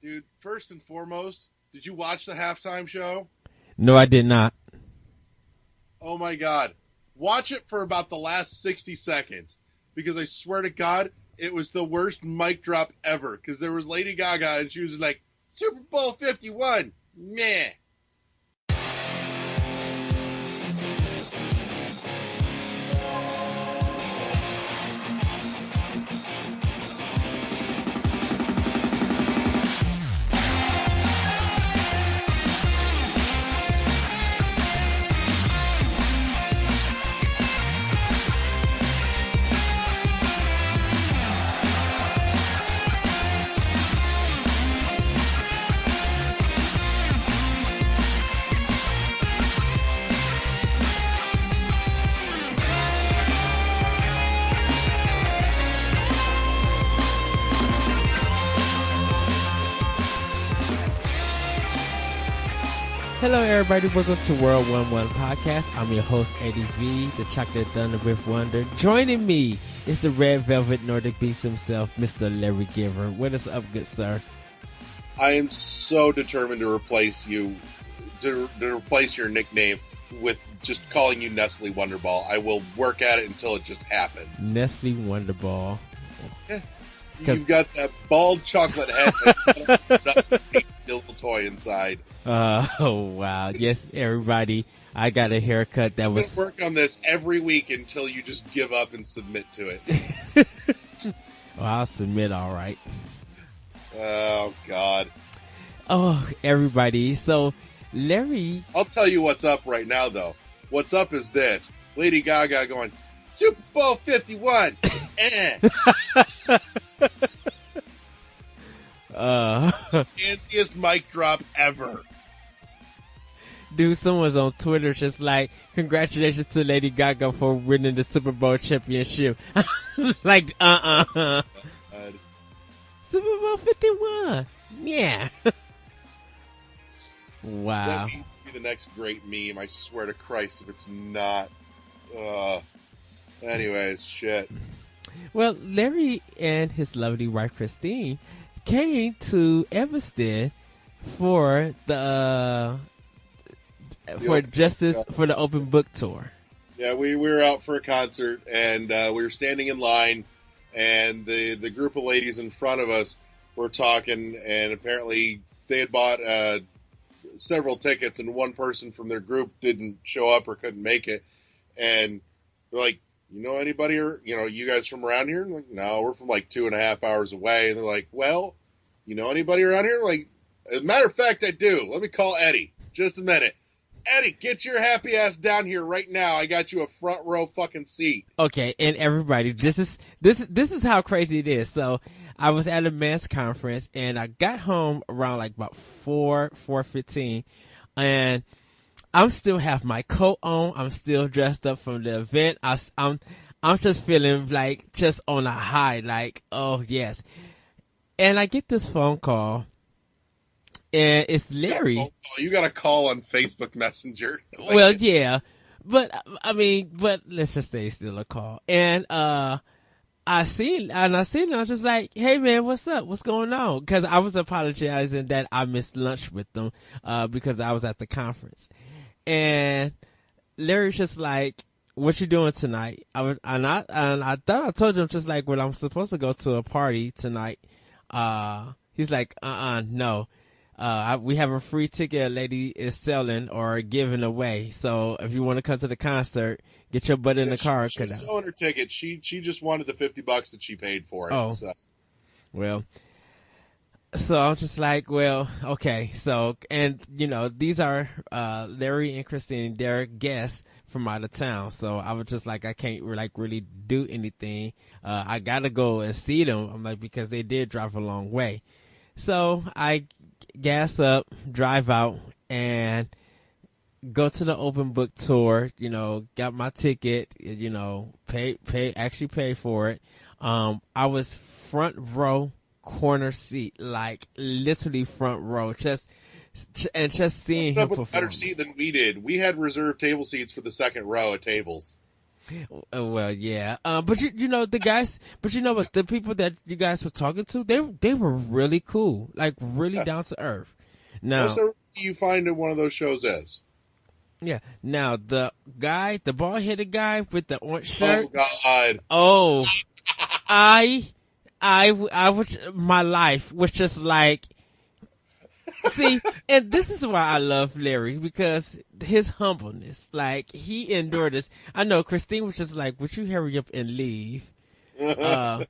Dude, first and foremost, did you watch the halftime show? No, I did not. Oh my God. Watch it for about the last 60 seconds. Because I swear to God, it was the worst mic drop ever. Because there was Lady Gaga and she was like, Super Bowl 51. Meh. Hello, everybody. Welcome to World 1-1 Podcast. I'm your host, Eddie V, the Chocolate Thunder with Wonder. Joining me is the Red Velvet Nordic Beast himself, Mr. Larry Giver. What is up, good sir? I am so determined to replace you, to replace your nickname with just calling you Nestle Wonderball. I will work at it until it just happens. Nestle Wonderball. Yeah. You've got that bald chocolate head and a little toy inside. Oh, wow. Yes, everybody. I got a haircut that was... work on this every week until you just give up and submit to it. Well, I'll submit all right. Oh, God. Oh, everybody. So, Larry... I'll tell you what's up right now, though. What's up is this. Lady Gaga going, Super Bowl 51! Easiest mic drop ever. Dude, someone's on Twitter just like, congratulations to Lady Gaga for winning the Super Bowl championship. Like, Super Bowl 51. Yeah. Wow. That needs to be the next great meme. I swear to Christ if it's not. Anyways, shit. Well, Larry and his lovely wife Christine came to Evanston for the open book tour. Yeah, we were out for a concert and we were standing in line, and the group of ladies in front of us were talking, and apparently they had bought several tickets, and one person from their group didn't show up or couldn't make it, and they're like, you know anybody, or, you know, you guys from around here? I'm like, no, we're from like 2.5 hours away. And they're like, well, you know anybody around here? Like, as a matter of fact, I do. Let me call Eddie. Just a minute. Eddie, get your happy ass down here right now. I got you a front row fucking seat. Okay, and everybody, this is how crazy it is. So I was at a men's conference, and I got home around like about 4:15, and I'm still have my coat on. I'm still dressed up from the event. I'm just feeling like just on a high, like, oh yes. And I get this phone call, and it's Larry. You got a call on Facebook Messenger. Well, yeah, but let's just say it's still a call. And I seen it, and I was just like, hey man, what's up? What's going on? Because I was apologizing that I missed lunch with them because I was at the conference. And Larry's just like, what you doing tonight? And I thought I told him just like, well, I'm supposed to go to a party tonight. He's like, no. We have a free ticket a lady is selling or giving away. So if you want to come to the concert, get your butt in the car. She's selling her ticket. She just wanted the $50 that she paid for it. Oh, so. Well. So I'm just like, well, okay. So, and you know, these are, Larry and Christine, they're guests from out of town. So I was just like, I can't like really do anything. I gotta go and see them. I'm like, because they did drive a long way. So I gas up, drive out, and go to the open book tour, you know, got my ticket, you know, pay for it. I was front row, corner seat, like literally front row, just seeing him perform. Better seat than we did. We had reserved table seats for the second row at tables. Well, yeah. But you know the guys. But you know what? The people that you guys were talking to, they were really cool, like really Yeah. down to earth. Most Now, everybody you find in one of those shows is. yeah. Now the guy, the bald headed guy with the orange Oh shirt. God. Oh, I, I was my life was just like. See, and this is why I love Larry, because his humbleness, like he endured this. I know Christine was just like, "Would you hurry up and leave?" Uh,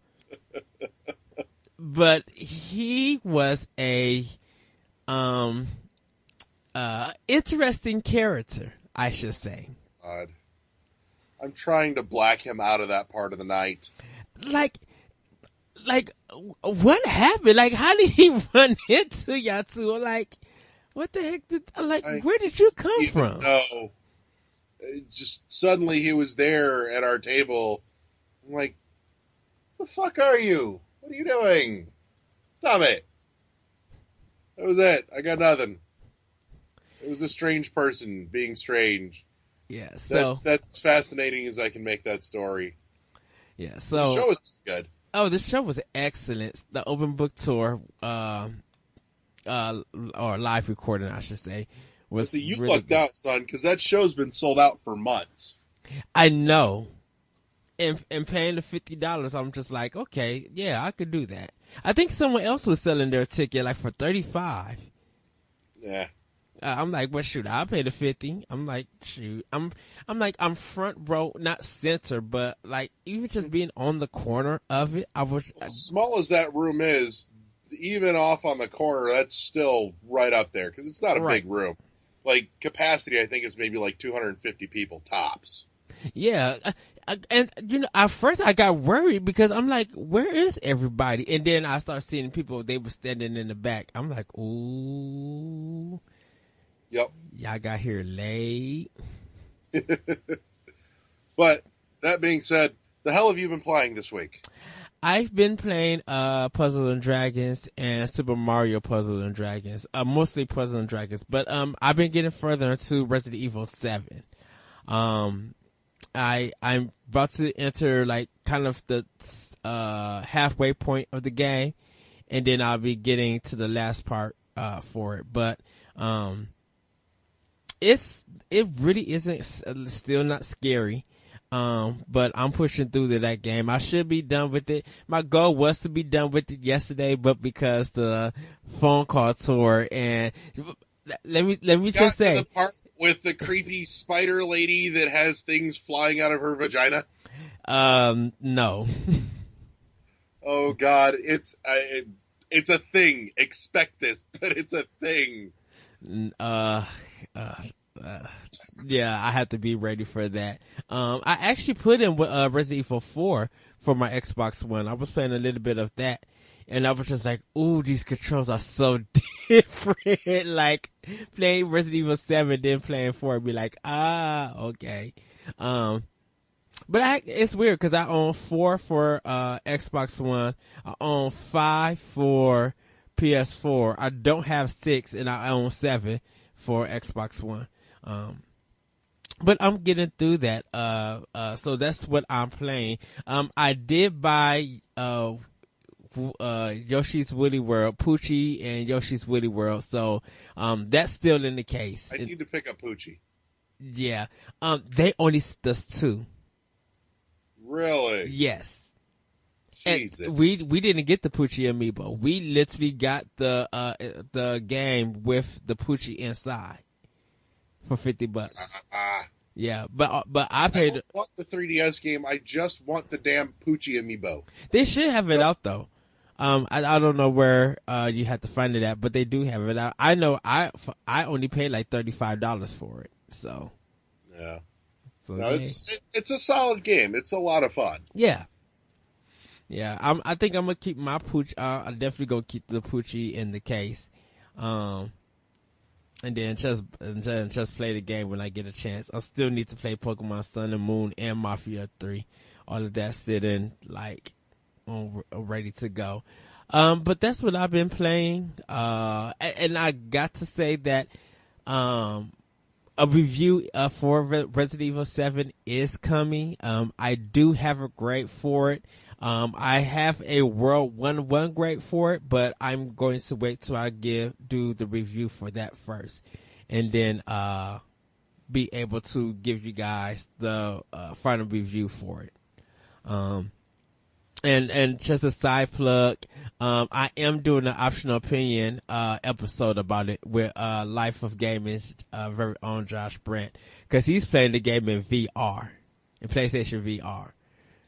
but he was a um interesting character, I should say. God. I'm trying to black him out of that part of the night. Like what happened? Like how did he run into y'all two? Like what the heck did where did you come Even from? though just suddenly he was there at our table. I'm like, the fuck are you? What are you doing? Stop it. That was it. I got nothing. It was a strange person being strange. Yeah, so That's as fascinating as I can make that story. yeah, The so show is good. oh, this show was excellent. The open book tour, or live recording, I should say, was See, you really lucked good. out, son, because that show's been sold out for months. I know, and paying the $50, I'm just like, okay, yeah, I could do that. I think someone else was selling their ticket like for $35. Yeah. I'm like, well, shoot, I'll pay the $50. I'm like, shoot, I'm like, I'm front row, not center, but like even just being on the corner of it, I was. As small as that room is, even off on the corner, that's still right up there because it's not a Right. big room. Like capacity, I think is maybe like 250 people tops. Yeah, and you know, at first I got worried because I'm like, where is everybody? And then I started seeing people; they were standing in the back. I'm like, ooh, Yep. y'all got here late. But that being said, the hell have you been playing this week? I've been playing Puzzle and Dragons and Super Mario Puzzle and Dragons, mostly Puzzle and Dragons, but I've been getting further into Resident Evil 7. I'm about to enter like kind of the halfway point of the game, and then I'll be getting to the last part for it. But it really isn't still not scary. But I'm pushing through to that game. I should be done with it. My goal was to be done with it yesterday, but because the phone call tour and let me Got just to say, the part with the creepy spider lady that has things flying out of her vagina. no. Oh God, it's a thing. Expect this, but it's a thing. Yeah, I have to be ready for that. I actually put in Resident Evil 4 for my Xbox One. I was playing a little bit of that, and I was just like, ooh, these controls are so different. Like, playing Resident Evil 7, then playing 4, be like, okay. But it's weird, because I own 4 for Xbox One. I own 5 for PS4. I don't have 6, and I own 7 for Xbox One. But I'm getting through that. So that's what I'm playing. I did buy Yoshi's Woolly World, Poochie and Yoshi's Woolly World. So that's still in the case. I need to pick up Poochie. Yeah. They only does 2. Really? Yes. Jesus. And we didn't get the Poochie amiibo. We literally got the game with the Poochie inside for $50. Yeah, but I I paid. don't want the 3DS game. I just want the damn Poochie amiibo. They should have it out though. I don't know where you have to find it at, but they do have it out. I know I only paid like $35 for it. So Yeah. so No, yeah. it's a solid game. It's a lot of fun. Yeah. I think I'm gonna keep my Poochie. I'm definitely gonna keep the Poochie in the case. And then just play the game when I get a chance. I still need to play Pokemon Sun and Moon and Mafia 3. All of that sitting like ready to go. But that's what I've been playing. And I got to say that a review for Resident Evil 7 is coming. I do have a grade for it. I have a World 1 grade for it, but I'm going to wait till I do the review for that first, and then be able to give you guys the final review for it. And just a side plug, I am doing an optional opinion episode about it with Life of Gaming's very own Josh Brandt, because he's playing the game in VR, in PlayStation VR.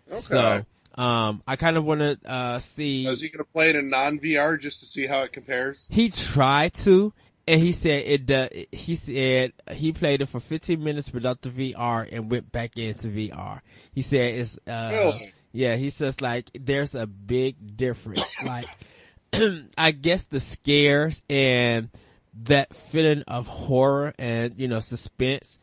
Okay. So I kind of want to see. Is he going to play it in non-VR just to see how it compares? He tried to, and he said he said he played it for 15 minutes without the VR and went back into VR. He said it's Really? yeah, he's just like, there's a big difference. Like, I guess the scares and that feeling of horror and, suspense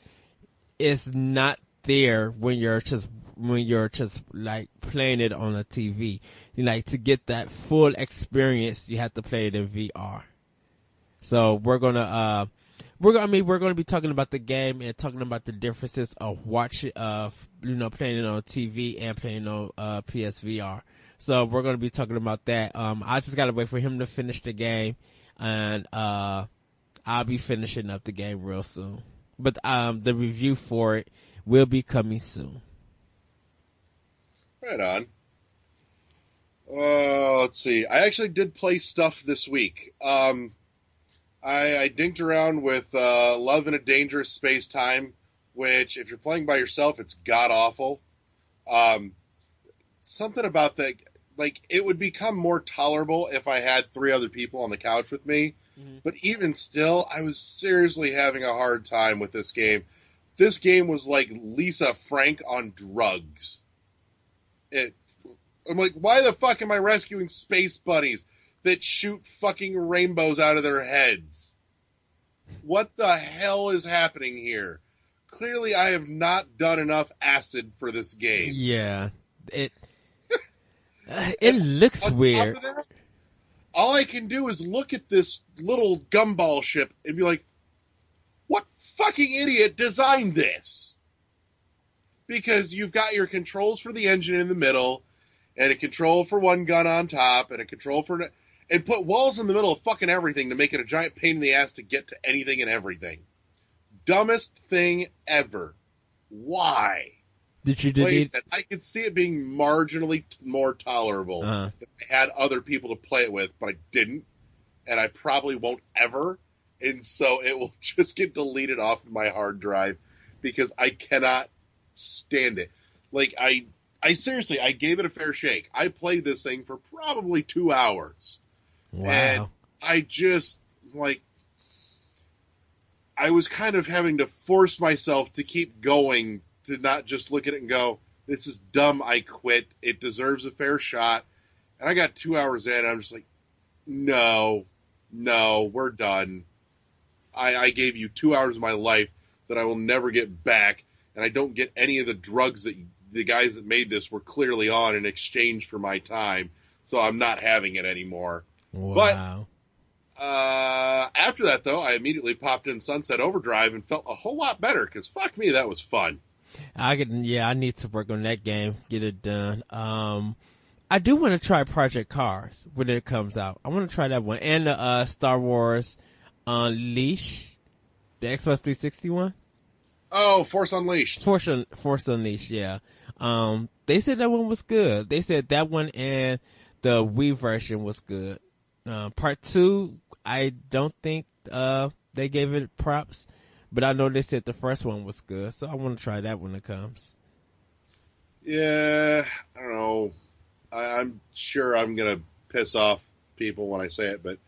is not there when you're just like playing it on a TV. Like, to get that full experience, you have to play it in VR. So we're gonna be talking about the game and talking about the differences of playing it on TV and playing on PSVR. So we're gonna be talking about that. I just gotta wait for him to finish the game, and I'll be finishing up the game real soon. But the review for it will be coming soon. Right on. Let's see. I actually did play stuff this week. I dinked around with Love in a Dangerous Space Time, which, if you're playing by yourself, it's god-awful. Something about that, like, it would become more tolerable if I had 3 other people on the couch with me. Mm-hmm. But even still, I was seriously having a hard time with this game. This game was like Lisa Frank on drugs. I'm like, why the fuck am I rescuing space bunnies that shoot fucking rainbows out of their heads? What the hell is happening here? Clearly, I have not done enough acid for this game. Yeah, it looks weird. That, all I can do is look at this little gumball ship and be like, what fucking idiot designed this? Because you've got your controls for the engine in the middle, and a control for one gun on top, and a control for... and put walls in the middle of fucking everything to make it a giant pain in the ass to get to anything and everything. Dumbest thing ever. Why? Did you delete? Like I could see it being marginally more tolerable if I had other people to play it with, but I didn't, and I probably won't ever, and so it will just get deleted off of my hard drive because I cannot stand it. Like, I seriously, I gave it a fair shake. I played this thing for probably 2 hours. Wow. And I just, like, I was kind of having to force myself to keep going, to not just look at it and go, this is dumb, I quit, it deserves a fair shot. And I got 2 hours in, and I'm just like, no, we're done. I gave you 2 hours of my life that I will never get back, and I don't get any of the drugs that the guys that made this were clearly on in exchange for my time, so I'm not having it anymore. Wow. But after that, though, I immediately popped in Sunset Overdrive and felt a whole lot better, because fuck me, that was fun. I need to work on that game, get it done. I do want to try Project Cars when it comes out. I want to try that one. And the Star Wars Unleashed, the Xbox 360 one. Oh, Force Unleashed. Force Unleashed, yeah. They said that one was good. They said that one and the Wii version was good. Part 2, I don't think they gave it props, but I know they said the first one was good, so I want to try that when it comes. Yeah, I don't know. I'm sure I'm going to piss off people when I say it, but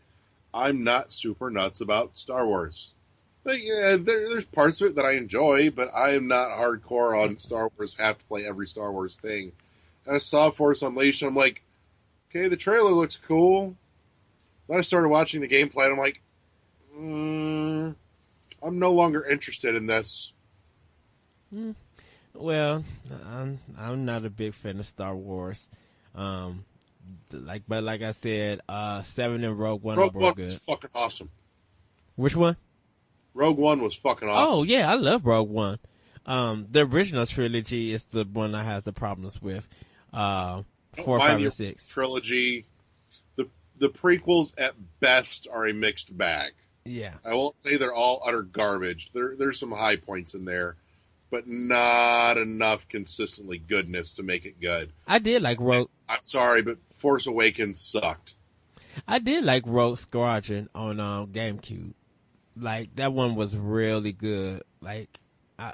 I'm not super nuts about Star Wars. But yeah, there's parts of it that I enjoy, but I am not hardcore on Star Wars, have to play every Star Wars thing. And I saw Force Unleashed, and I'm like, okay, the trailer looks cool. Then I started watching the gameplay, and I'm like, I'm no longer interested in this. Well, I'm not a big fan of Star Wars. Like I said, 7 and Rogue One were good. Rogue One's fucking awesome. Which one? Rogue One was fucking awesome. Oh yeah, I love Rogue One. The original trilogy is the one I have the problems with. 4, 5, and 6 trilogy. The prequels at best are a mixed bag. Yeah, I won't say they're all utter garbage. There's some high points in there, but not enough consistently goodness to make it good. I did like Rogue. I'm sorry, but Force Awakens sucked. I did like Rogue Squadron on GameCube. Like that one was really good. Like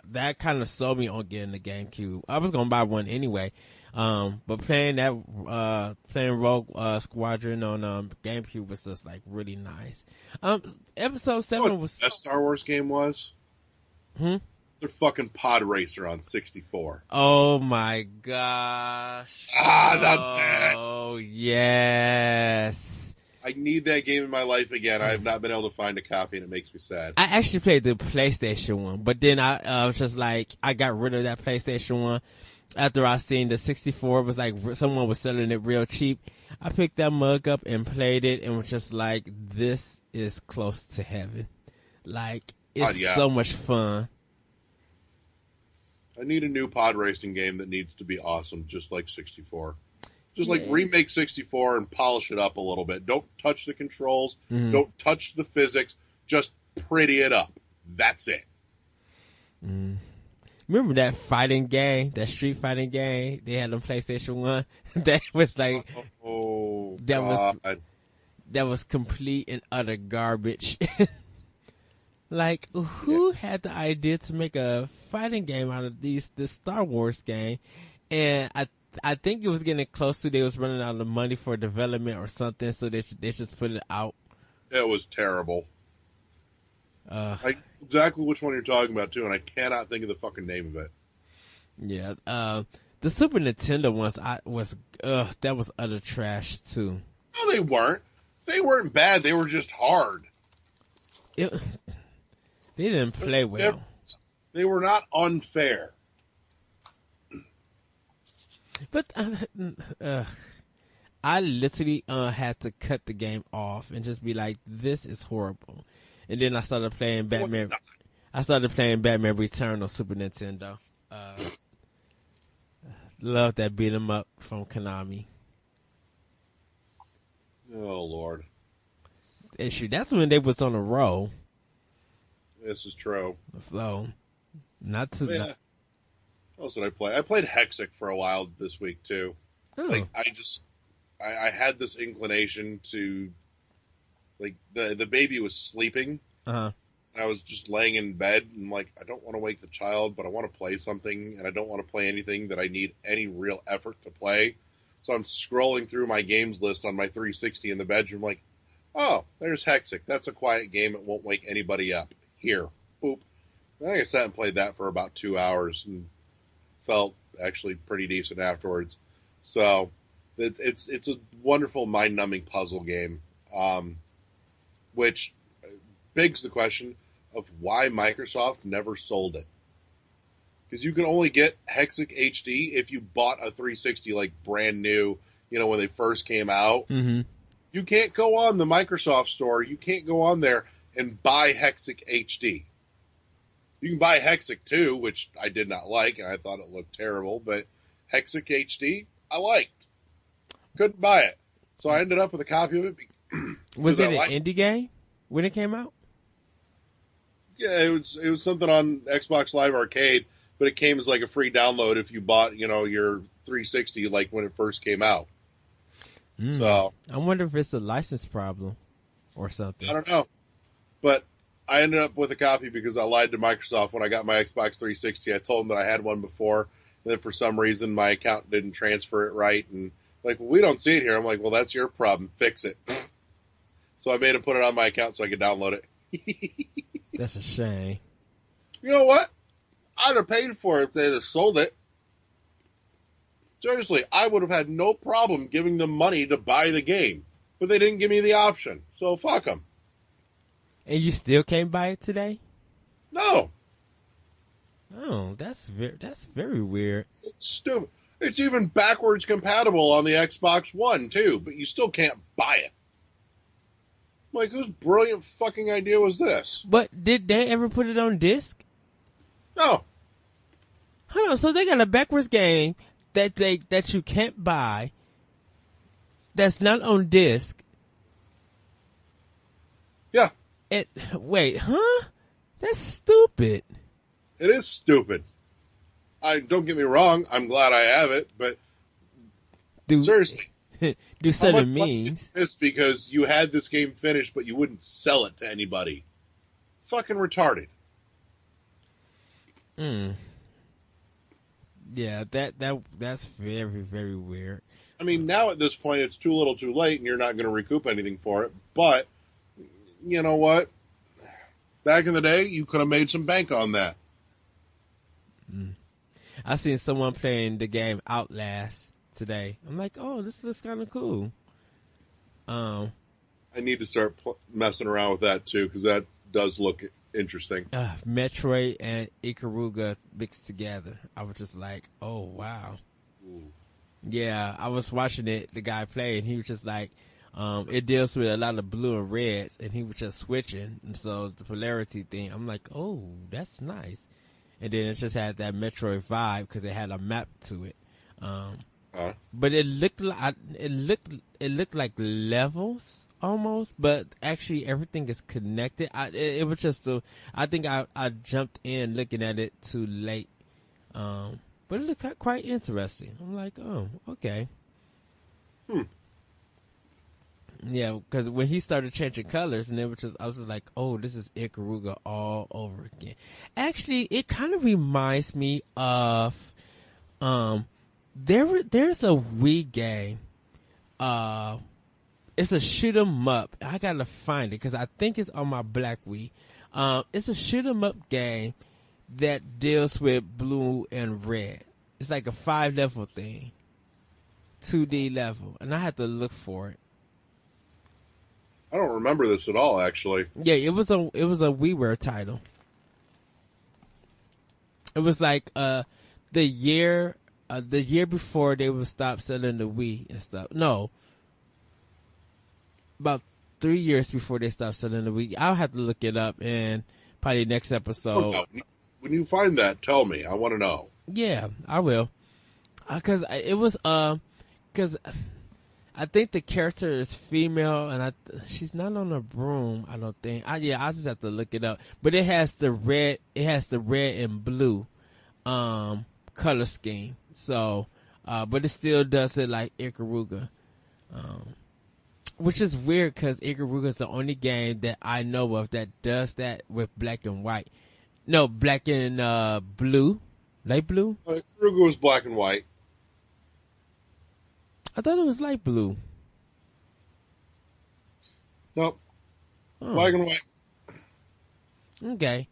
that kind of sold me on getting the GameCube. I was gonna buy one anyway. But playing Rogue Squadron on GameCube was just like really nice. Episode 7 you know what was the best Star Wars game was? Their fucking Pod Racer on 64. Oh my gosh. Oh yes. I need that game in my life again. I have not been able to find a copy, and it makes me sad. I actually played the PlayStation one, but then I was just like, I got rid of that PlayStation one after I seen the 64. It was like someone was selling it real cheap. I picked that mug up and played it and was just like, this is close to heaven. Like, it's so much fun. I need a new pod racing game that needs to be awesome, just like 64. Just like remake 64 and polish it up a little bit. Don't touch the controls. Mm-hmm. Don't touch the physics. Just pretty it up. That's it. Mm. Remember that fighting game, that street fighting game they had on PlayStation 1? That was like, that was complete and utter garbage. Like, who had the idea to make a fighting game out of this Star Wars game? And I think it was getting close to they was running out of money for development or something, so they just put it out. It was terrible. Exactly which one you're talking about too, and I cannot think of the fucking name of it. Yeah, the Super Nintendo ones, that was utter trash too. No, they weren't. They weren't bad. They were just hard. They didn't play well. They were not unfair. But I literally had to cut the game off and just be like, "This is horrible." And then I started playing Batman. I started playing Batman Return on Super Nintendo. Love that beat 'em up from Konami. Oh Lord! Issue. That's when they was on a roll. This is true. So, not to. Yeah. What else did I play? I played Hexic for a while this week too. Oh. Like I had this inclination to, like the baby was sleeping. Uh-huh. I was just laying in bed and like, I don't want to wake the child, but I want to play something, and I don't want to play anything that I need any real effort to play. So I'm scrolling through my games list on my 360 in the bedroom, like, oh, there's Hexic. That's a quiet game. It won't wake anybody up. Here, boop. I think I sat and played that for about 2 hours and felt actually pretty decent afterwards. So it's a wonderful mind-numbing puzzle game, which begs the question of why Microsoft never sold it. Because you can only get Hexic HD if you bought a 360 like brand new, when they first came out. Mm-hmm. You can't go on the Microsoft store. You can't go on there and buy Hexic HD. You can buy Hexic 2, which I did not like, and I thought it looked terrible, but Hexic HD, I liked. Couldn't buy it. So I ended up with a copy of it. Was it an indie game when it came out? Yeah, it was something on Xbox Live Arcade, but it came as like a free download if you bought, your 360 like when it first came out. So I wonder if it's a license problem or something. I don't know. But I ended up with a copy because I lied to Microsoft when I got my Xbox 360. I told them that I had one before, and then for some reason my account didn't transfer it right. And like, well, we don't see it here. I'm like, well, that's your problem. Fix it. So I made them put it on my account so I could download it. That's a shame. You know what? I'd have paid for it if they'd have sold it. Seriously, I would have had no problem giving them money to buy the game. But they didn't give me the option. So fuck them. And you still can't buy it today? No. Oh, that's very weird. It's stupid. It's even backwards compatible on the Xbox One, too, but you still can't buy it. Like, whose brilliant fucking idea was this? But did they ever put it on disc? No. Hold on, so they got a backwards game that you can't buy. That's not on disc. Yeah. Wait, huh? That's stupid. It is stupid. Don't get me wrong, I'm glad I have it, but seriously. Do how much certain money means. is this because you had this game finished but you wouldn't sell it to anybody? Fucking retarded. Yeah, that's very, very weird. I mean, now at this point it's too little too late and you're not going to recoup anything for it, but you know what? Back in the day, you could have made some bank on that. I seen someone playing the game Outlast today. I'm like, oh, this looks kind of cool. I need to start messing around with that too, because that does look interesting. Metroid and Ikaruga mixed together. I was just like, oh wow. Ooh. Yeah, I was watching it, the guy play, and he was just like, it deals with a lot of blue and reds, and he was just switching, and so the polarity thing, I'm like, oh, that's nice. And then it just had that Metroid vibe because it had a map to it. But it looked like levels almost, but actually everything is connected. It was just I think I jumped in looking at it too late. But it looked quite interesting. I'm like, oh, okay. Yeah, because when he started changing colors, and I was just like, oh, this is Ikaruga all over again. Actually, it kind of reminds me of, there's a Wii game. It's a shoot 'em up. I gotta find it because I think it's on my Black Wii. It's a shoot 'em up game that deals with blue and red. It's like a 5-level thing, 2D level, and I had to look for it. I don't remember this at all, actually. Yeah, it was a WiiWare title. It was like the year before they would stop selling the Wii and stuff. No, about 3 years before they stopped selling the Wii. I'll have to look it up and probably next episode. When you find that, tell me. I want to know. Yeah, I will. Because it was because I think the character is female, and she's not on a broom. I don't think. I just have to look it up. But it has the red. It has the red and blue, color scheme. So, but it still does it like Ikaruga, which is weird because Ikaruga is the only game that I know of that does that with black and white. No, black and blue, light blue. Ikaruga was black and white. I thought it was light blue. Nope. Black and white. Okay.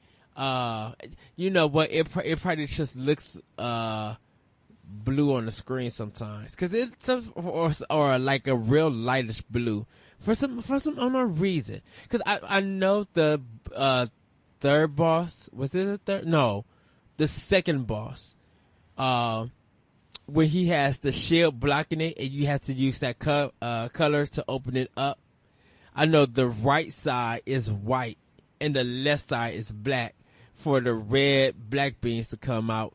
You know what? It probably just looks blue on the screen sometimes, because it's or like a real lightish blue for some unknown reason. Because I know the third boss, was it the third? No, the second boss. When he has the shield blocking it, and you have to use that color to open it up. I know the right side is white and the left side is black for the red black beans to come out,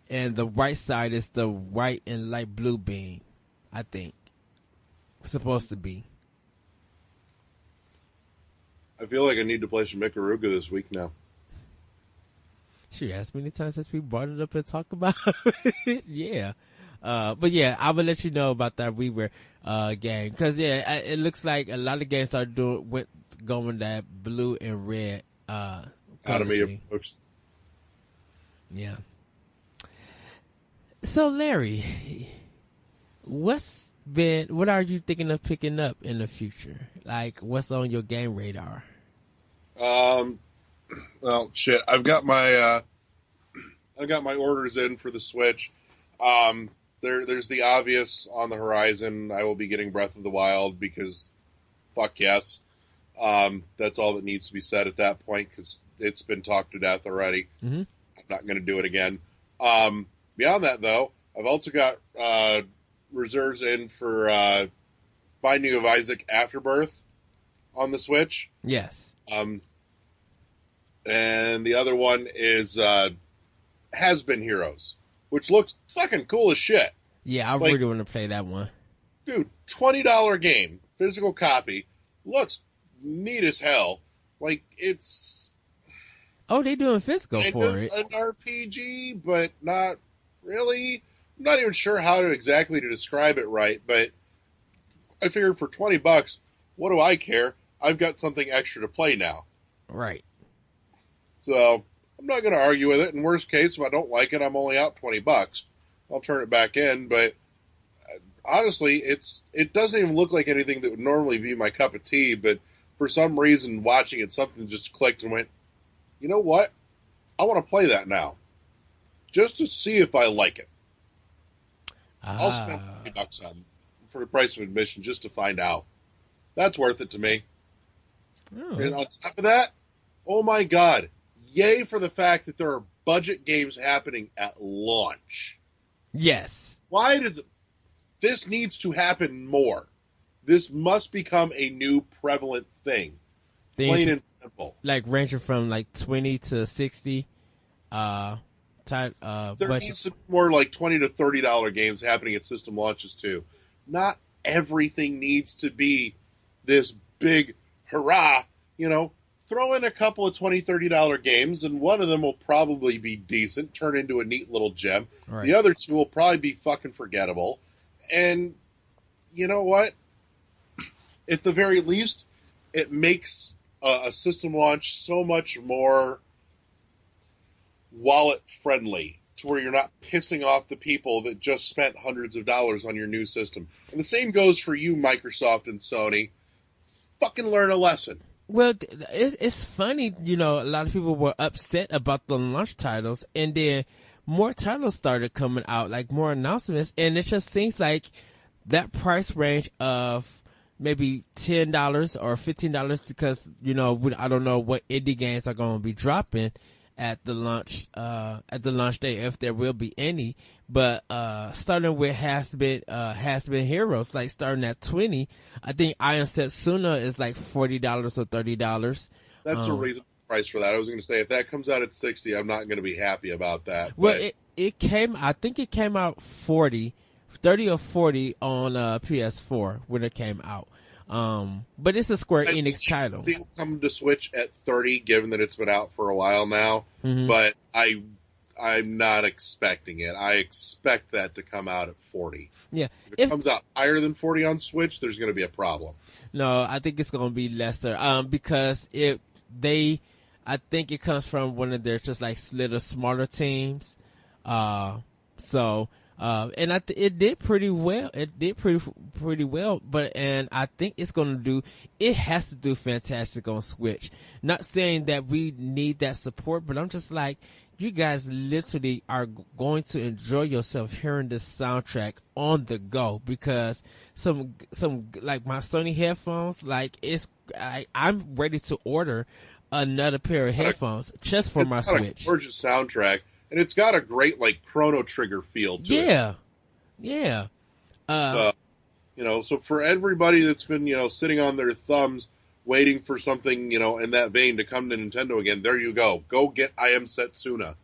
and the right side is the white and light blue bean. I think it's supposed to be. I feel like I need to play some Ikaruga this week now. She asked many times since we brought it up and talked about it. Yeah. But yeah, I will let you know about that WiiWare game, because yeah, it looks like a lot of games are going that blue and red Anatomy approach. Yeah. So Larry, what are you thinking of picking up in the future? Like, what's on your game radar? Well, shit, I've got my orders in for the Switch. There's the obvious on the horizon. I will be getting Breath of the Wild because, fuck yes. That's all that needs to be said at that point because it's been talked to death already. Mm-hmm. I'm not going to do it again. Beyond that, though, I've also got reserves in for Binding of Isaac Afterbirth on the Switch. Yes. And the other one is Has Been Heroes, which looks fucking cool as shit. Yeah, I really want to play that one. Dude, $20 game, physical copy, looks neat as hell. Like, it's... Oh, they doing physical for it. An RPG, but not really. I'm not even sure how to exactly to describe it right, but I figured for $20, what do I care? I've got something extra to play now. Right. So I'm not going to argue with it. In worst case, if I don't like it, I'm only out $20. I'll turn it back in. But honestly, it doesn't even look like anything that would normally be my cup of tea. But for some reason, watching it, something just clicked and went, you know what? I want to play that now, just to see if I like it. I'll spend $20 on for the price of admission just to find out. That's worth it to me. Oh. And on top of that, oh my God, yay for the fact that there are budget games happening at launch. Yes. Why does this needs to happen more? This must become a new prevalent thing. Plain and simple. Like ranging from like 20 to 60. There needs to be more like $20 to $30 games happening at system launches too. Not everything needs to be this big hurrah. You know, throw in a couple of $20, $30 games, and one of them will probably be decent, turn into a neat little gem. Right. The other two will probably be fucking forgettable. And you know what? At the very least, it makes a system launch so much more wallet friendly to where you're not pissing off the people that just spent hundreds of dollars on your new system. And the same goes for you, Microsoft and Sony. Fucking learn a lesson. Well, it's funny, you know, a lot of people were upset about the launch titles, and then more titles started coming out, like more announcements, and it just seems like that price range of maybe $10 or $15 because, you know, I don't know what indie games are going to be dropping at the launch day, if there will be any. But starting with has been heroes, like starting at 20. I think Ion Setsuna is like $40 or $30. That's a reasonable price for that. I was going to say if that comes out at 60, I'm not going to be happy about that. Well, I think it came out 30 or 40 on PS4 when it came out. But it's a Square Enix title. It's come to Switch at 30, given that it's been out for a while now. Mm-hmm. But I'm not expecting it. I expect that to come out at 40. Yeah. If it comes out higher than 40 on Switch, there's going to be a problem. No, I think it's going to be lesser. Because I think it comes from one of their just like little smaller teams. And it did pretty well. It did pretty well, and I think it has to do fantastic on Switch. Not saying that we need that support, but I'm just like, you guys literally are going to enjoy yourself hearing this soundtrack on the go, because some like my Sony headphones, like I'm ready to order another pair of headphones just for my Switch. A gorgeous soundtrack. And it's got a great, like, Chrono Trigger feel to it. Yeah. So for everybody that's been, sitting on their thumbs waiting for something, in that vein to come to Nintendo again, there you go. Go get I Am Setsuna.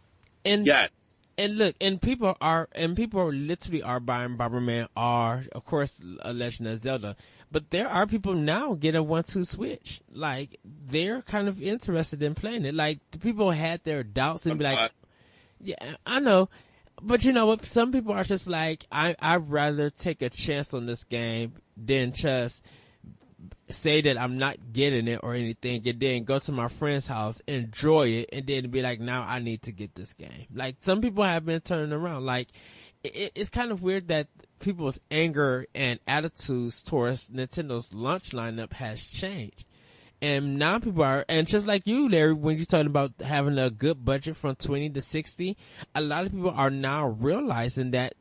And yes. And look, people literally are buying Bomberman or, of course, a Legend of Zelda. But there are people now getting a 1-2 Switch. Like, they're kind of interested in playing it. Like, the people had their doubts and be like, yeah, I know. But you know what? Some people are just like, I'd rather take a chance on this game than just say that I'm not getting it or anything, and then go to my friend's house, enjoy it, and then be like, now I need to get this game. Like, some people have been turning around. Like, it's kind of weird that people's anger and attitudes towards Nintendo's launch lineup has changed. And now people are, and just like you, Larry, when you're talking about having a good budget from 20 to 60, a lot of people are now realizing that,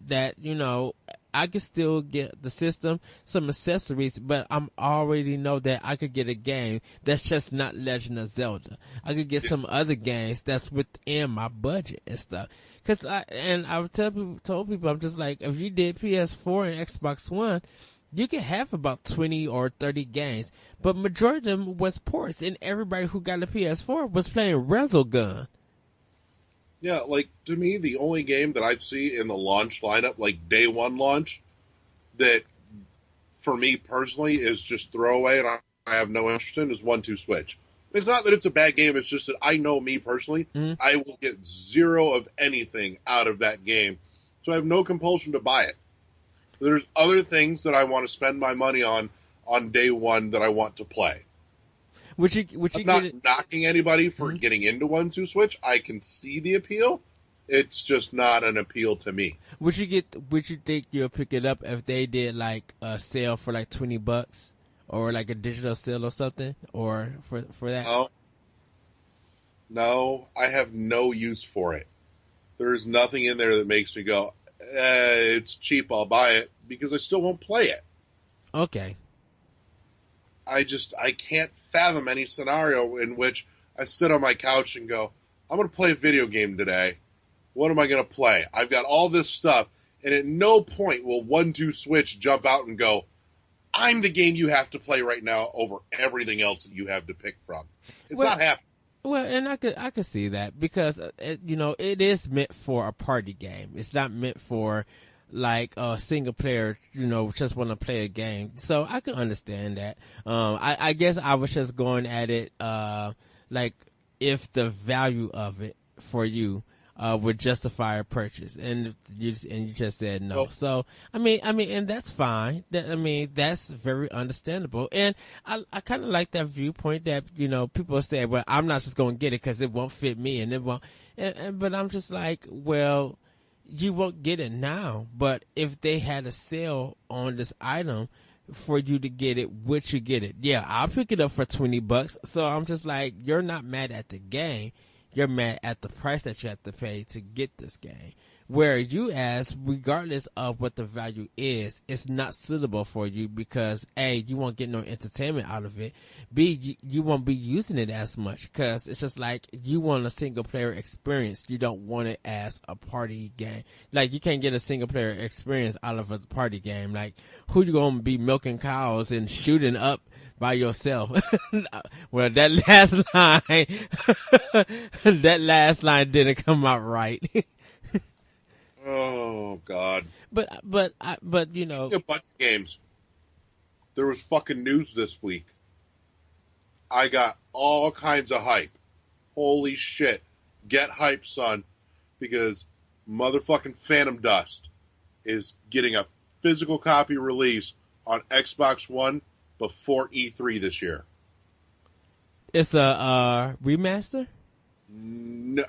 I could still get the system, some accessories, but I'm already know that I could get a game that's just not Legend of Zelda. I could get some other games that's within my budget and stuff. I've told people, I'm just like, if you did PS4 and Xbox One, you could have about 20 or 30 games, but majority of them was ports, and everybody who got a PS4 was playing Resogun. Yeah, like, to me, the only game that I see in the launch lineup, like day one launch, that for me personally is just throwaway and I have no interest in is 1-2 Switch. It's not that it's a bad game, it's just that I know me personally, I will get zero of anything out of that game, so I have no compulsion to buy it. There's other things that I want to spend my money on day one that I want to play. I'm not knocking anybody for getting into 1-2 Switch. I can see the appeal. It's just not an appeal to me. Would you think you'll pick it up if they did like a sale for like $20 or like a digital sale or something, or for that? No, I have no use for it. There's nothing in there that makes me go, it's cheap, I'll buy it, because I still won't play it. Okay. I can't fathom any scenario in which I sit on my couch and go, I'm going to play a video game today. What am I going to play? I've got all this stuff, and at no point will 1-2 Switch jump out and go, I'm the game you have to play right now over everything else that you have to pick from. It's not happening. Well, and I could see that because, it is meant for a party game. It's not meant for like a single player, just want to play a game. So I can understand that. I guess I was just going at it, like if the value of it for you, would justify a purchase, and you just said no. So I mean, and that's fine. That's very understandable, and I kind of like that viewpoint that people say, well, I'm not just going to get it because it won't fit me, and it won't. But I'm just like, well, you won't get it now, but if they had a sale on this item for you to get it, would you get it? Yeah, I'll pick it up for $20. So I'm just like, you're not mad at the game. You're mad at the price that you have to pay to get this game. Where you ask, regardless of what the value is, it's not suitable for you because A, you won't get no entertainment out of it. B, you won't be using it as much because it's just like you want a single player experience. You don't want it as a party game. Like you can't get a single player experience out of a party game. Like who you gonna be milking cows and shooting up by yourself? Well, that last line didn't come out right. Oh God! But Speaking of budget games, there was fucking news this week. I got all kinds of hype. Holy shit! Get hype, son, because motherfucking Phantom Dust is getting a physical copy release on Xbox One before E3 this year. It's a remaster? No.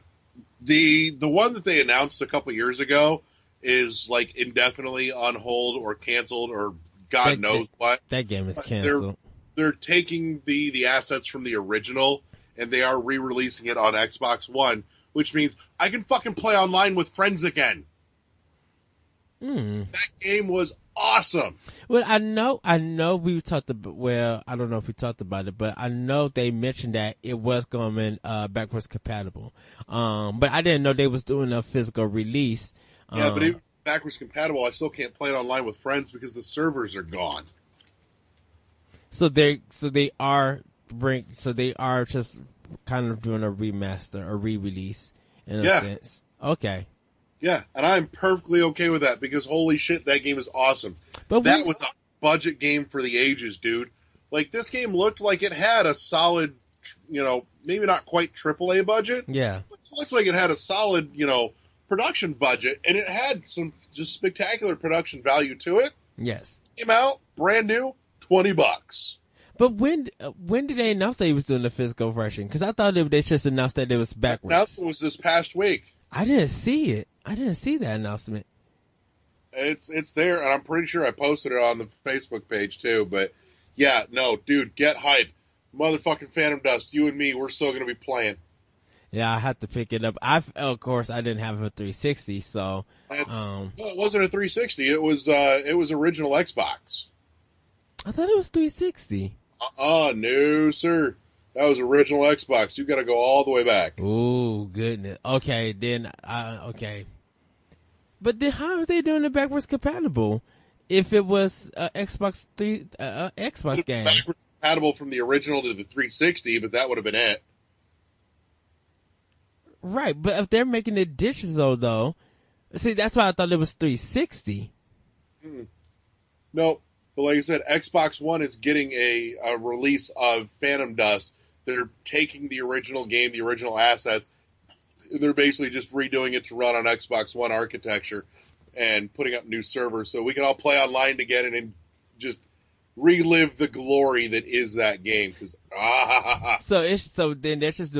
The one that they announced a couple years ago is like indefinitely on hold or canceled or God knows what. That game is canceled. They're taking the assets from the original and they are re-releasing it on Xbox One, which means I can fucking play online with friends again. That game was awesome. Well, I know we talked about, well, I don't know if we talked about it, but I know they mentioned that it was going backwards compatible. But I didn't know they was doing a physical release. Yeah, but if it's backwards compatible, I still can't play it online with friends because the servers are gone. So they are just kind of doing a remaster, a re-release in a sense. Okay. Yeah, and I'm perfectly okay with that because holy shit, that game is awesome. But that was a budget game for the ages, dude. Like, this game looked like it had a solid, maybe not quite AAA budget. Yeah. But it looked like it had a solid, production budget, and it had some just spectacular production value to it. Yes. Came out, brand new, $20. But when did they announce they was doing the physical version? Because I thought they just announced that it was backwards. The announcement was this past week. I didn't see it. I didn't see that announcement. It's there, and I'm pretty sure I posted it on the Facebook page too. But yeah, no, dude, get hype, motherfucking Phantom Dust. You and me, we're still gonna be playing. Yeah, I have to pick it up. Of course, I didn't have a 360, so no, it wasn't a 360. It was original Xbox. I thought it was 360. No, sir. That was original Xbox. You got to go all the way back. Oh, goodness. Okay, then okay. But then how are they doing it backwards compatible If it was Xbox It'd be game. backwards compatible from the original to the 360, but that would have been it. Right, but if they're making it digital though, see, that's why I thought it was 360. No, but like I said, Xbox One is getting a release of Phantom Dust. They're taking the original game, the original assets, and they're basically just redoing it to run on Xbox One architecture and putting up new servers so we can all play online together and just relive the glory that is that game. Because So then they're just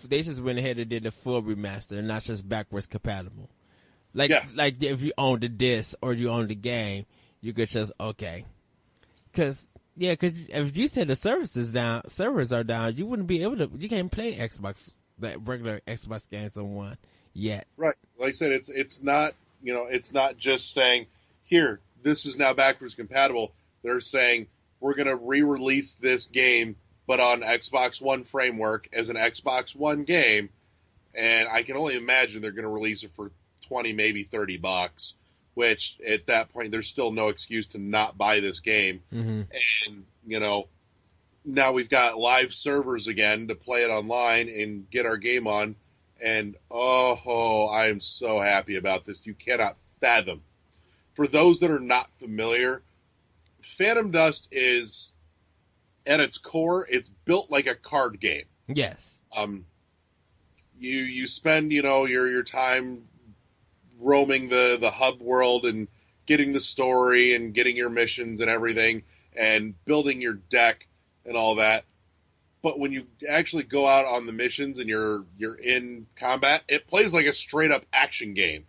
they just went ahead and did the full remaster, and not just backwards compatible. Like if you own the disc or you own the game, you could just because if you said the servers are down, you wouldn't be able to. You can't play that regular Xbox games on one yet. Right, like I said, it's not it's not just saying here this is now backwards compatible. They're saying we're going to re-release this game, but on Xbox One framework as an Xbox One game, and I can only imagine they're going to release it for 20, maybe $30, which at that point there's still no excuse to not buy this game. Mm-hmm. And now we've got live servers again to play it online and get our game on, and I am so happy about this. You cannot fathom. For those that are not familiar, Phantom Dust is, at its core, it's built like a card game. Yes. You spend your time roaming the hub world and getting the story and getting your missions and everything and building your deck and all that. But when you actually go out on the missions and you're in combat, it plays like a straight up action game,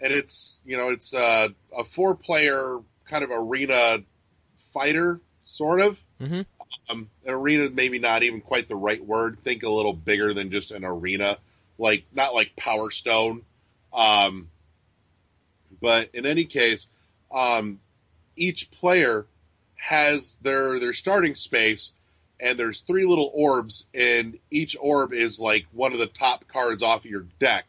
and it's a 4-player kind of arena fighter, sort of. Mm-hmm. An arena, maybe not even quite the right word. Think a little bigger than just an arena, not like Power Stone. But in any case, each player has their starting space, and there's 3 little orbs, and each orb is like one of the top cards off of your deck.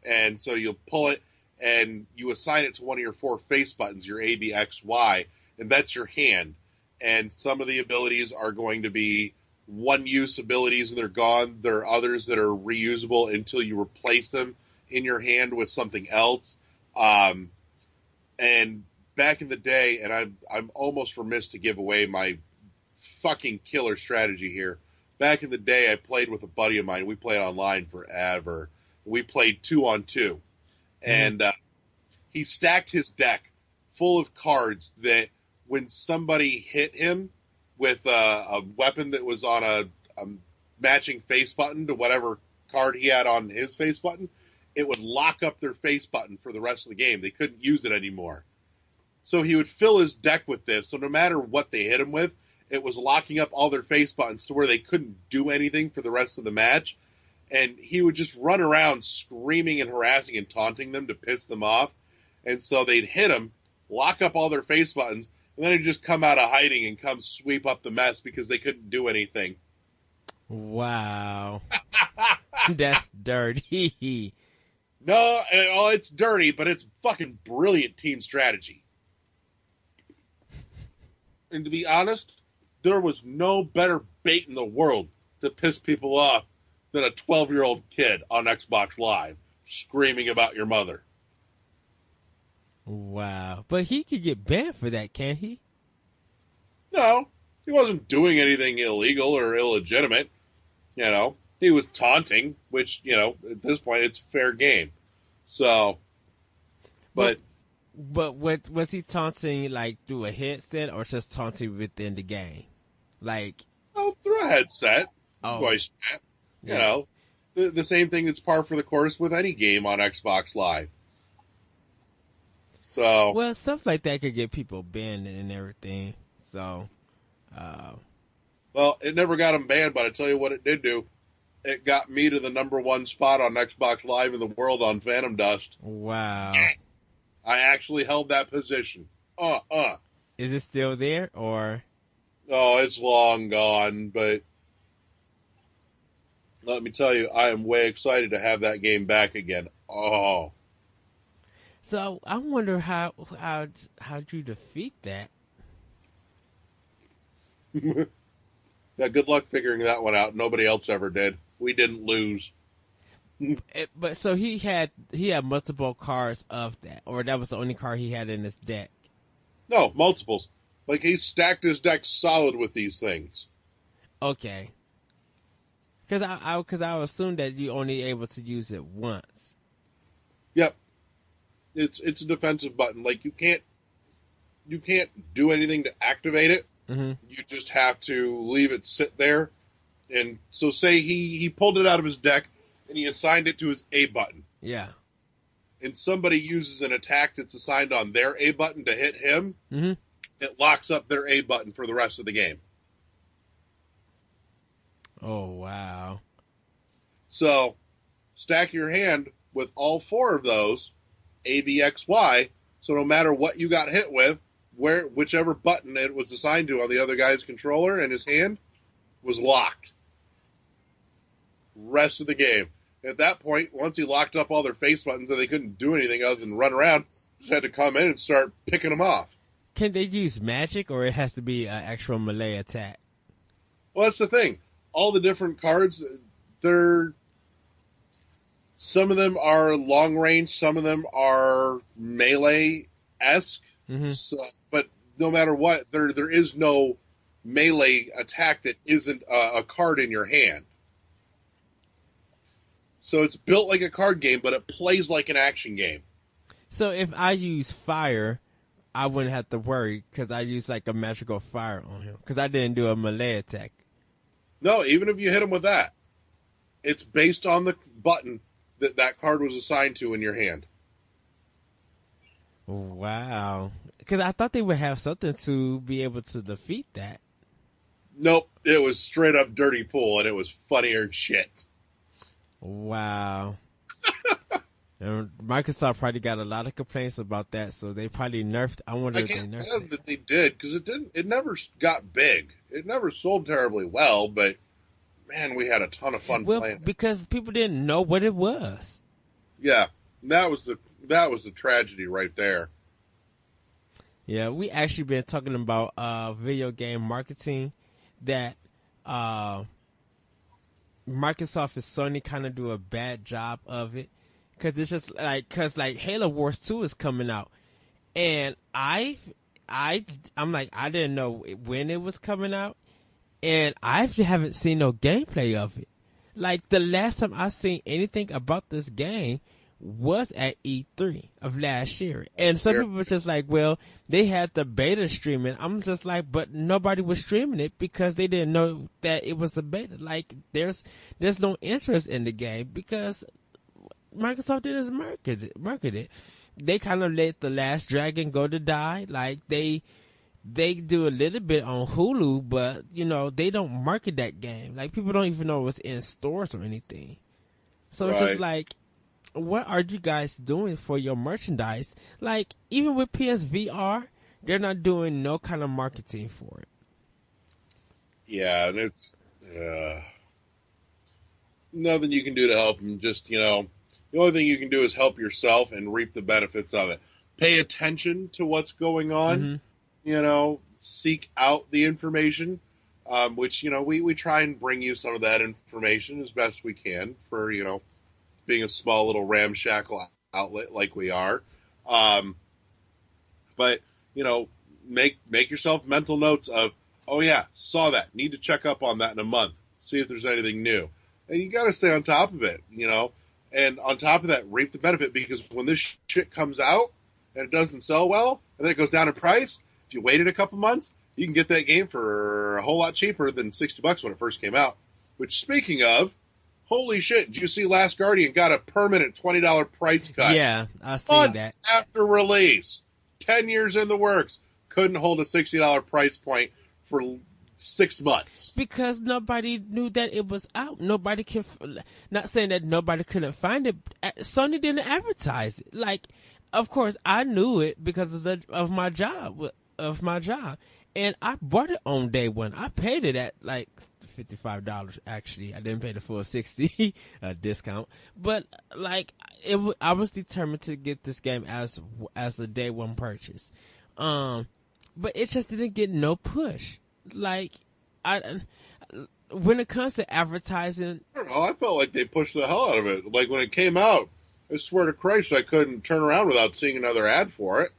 And so you'll pull it, and you assign it to one of your 4 face buttons, your A, B, X, Y, and that's your hand. And some of the abilities are going to be one-use abilities, and they're gone. There are others that are reusable until you replace them in your hand with something else. And back in the day, and I'm almost remiss to give away my fucking killer strategy here. Back in the day, I played with a buddy of mine. We played online forever. We played 2-on-2. And he stacked his deck full of cards that when somebody hit him with a weapon that was on a matching face button to whatever card he had on his face button, it would lock up their face button for the rest of the game. They couldn't use it anymore. So he would fill his deck with this, so no matter what they hit him with, it was locking up all their face buttons to where they couldn't do anything for the rest of the match. And he would just run around screaming and harassing and taunting them to piss them off. And so they'd hit him, lock up all their face buttons, and then he'd just come out of hiding and come sweep up the mess because they couldn't do anything. Wow. That's dirty. No, it's dirty, but it's fucking brilliant team strategy. And to be honest, there was no better bait in the world to piss people off than a 12-year-old kid on Xbox Live screaming about your mother. Wow. But he could get banned for that, can't he? No, he wasn't doing anything illegal or illegitimate. He was taunting, which, at this point, it's fair game. So, but what was he taunting, like, through a headset or just taunting within the game? Like, through a headset, Oh. voice chat. Yeah. The same thing that's par for the course with any game on Xbox Live. So, well, stuff like that could get people banned and everything. So, well, it never got him banned, but I tell you what it did do. It got me to the #1 spot on Xbox Live in the world on Phantom Dust. wow. I actually held that position. Is it still there or? Oh, it's long gone, but let me tell you, I am way excited to have that game back again. Oh. So I wonder how'd you defeat that? Yeah, good luck figuring that one out. Nobody else ever did. We didn't lose. But so he had multiple cards of that, or that was the only card he had in his deck. No, multiples. Like, he stacked his deck solid with these things. Okay. Because I assumed that you only able to use it once. Yep. It's a defensive button. Like, you can't do anything to activate it. Mm-hmm. You just have to leave it sit there. And so say he pulled it out of his deck and he assigned it to his A button. Yeah. And somebody uses an attack that's assigned on their A button to hit him. Mm-hmm. It locks up their A button for the rest of the game. Oh, wow. So, stack your hand with all four of those, A, B, X, Y, so no matter what you got hit with, whichever button it was assigned to on the other guy's controller and his hand was locked. Rest of the game. At that point, once he locked up all their face buttons and they couldn't do anything other than run around, just had to come in and start picking them off. Can they use magic, or it has to be an actual melee attack? Well, that's the thing. All the different cards, some of them are long range, some of them are melee-esque. Mm-hmm. So, but no matter what, there is no melee attack that isn't a card in your hand. So it's built like a card game, but it plays like an action game. So if I use fire, I wouldn't have to worry because I use like a magical fire on him because I didn't do a melee attack. No, even if you hit him with that, it's based on the button that card was assigned to in your hand. Wow. Because I thought they would have something to be able to defeat that. Nope, it was straight up dirty pool, and it was funnier than shit. Wow. And Microsoft probably got a lot of complaints about that, so they probably nerfed. I wonder if they nerfed tell it. that they did, because it never got big. It never sold terribly well, but man, we had a ton of fun playing it. Because people didn't know what it was. Yeah, that was the tragedy right there. Yeah, we actually been talking about video game marketing that Microsoft and Sony kind of do a bad job of it. Cause it's just like Halo Wars 2 is coming out, and I'm like, I didn't know when it was coming out, and I haven't seen no gameplay of it. Like, the last time I seen anything about this game was at E3 of last year, and some people were just like, well, they had the beta streaming. I'm just like, but nobody was streaming it because they didn't know that it was a beta. Like, there's no interest in the game because Microsoft didn't market it. They kind of let The Last Dragon go to die. Like, they do a little bit on Hulu, but they don't market that game. Like, people don't even know it's in stores or anything. So It's just like, what are you guys doing for your merchandise? Like, even with PSVR, they're not doing no kind of marketing for it. Yeah, and it's nothing you can do to help them. Just, the only thing you can do is help yourself and reap the benefits of it. Pay attention to what's going on. Mm-hmm. Seek out the information, which, we try and bring you some of that information as best we can for, being a small little ramshackle outlet like we are. But, make yourself mental notes of, oh yeah, saw that. Need to check up on that in a month. See if there's anything new. And you got to stay on top of it, And on top of that, reap the benefit, because when this shit comes out and it doesn't sell well, and then it goes down in price, if you waited a couple months, you can get that game for a whole lot cheaper than $60 when it first came out. Which, speaking of, holy shit, did you see Last Guardian got a permanent $20 price cut? Yeah, I seen that. After release. 10 years in the works. Couldn't hold a $60 price point for 6 months. Because nobody knew that it was out. Nobody can, not saying that nobody couldn't find it. Sony didn't advertise it. Like, of course, I knew it because of my job. And I bought it on day one. I paid it at like $55. Actually, I didn't pay the full 60 discount, but like I was determined to get this game as a day one purchase. But it just didn't get no push. Like when it comes to advertising, I don't know. I felt like they pushed the hell out of it. Like when it came out, I swear to Christ, I couldn't turn around without seeing another ad for it.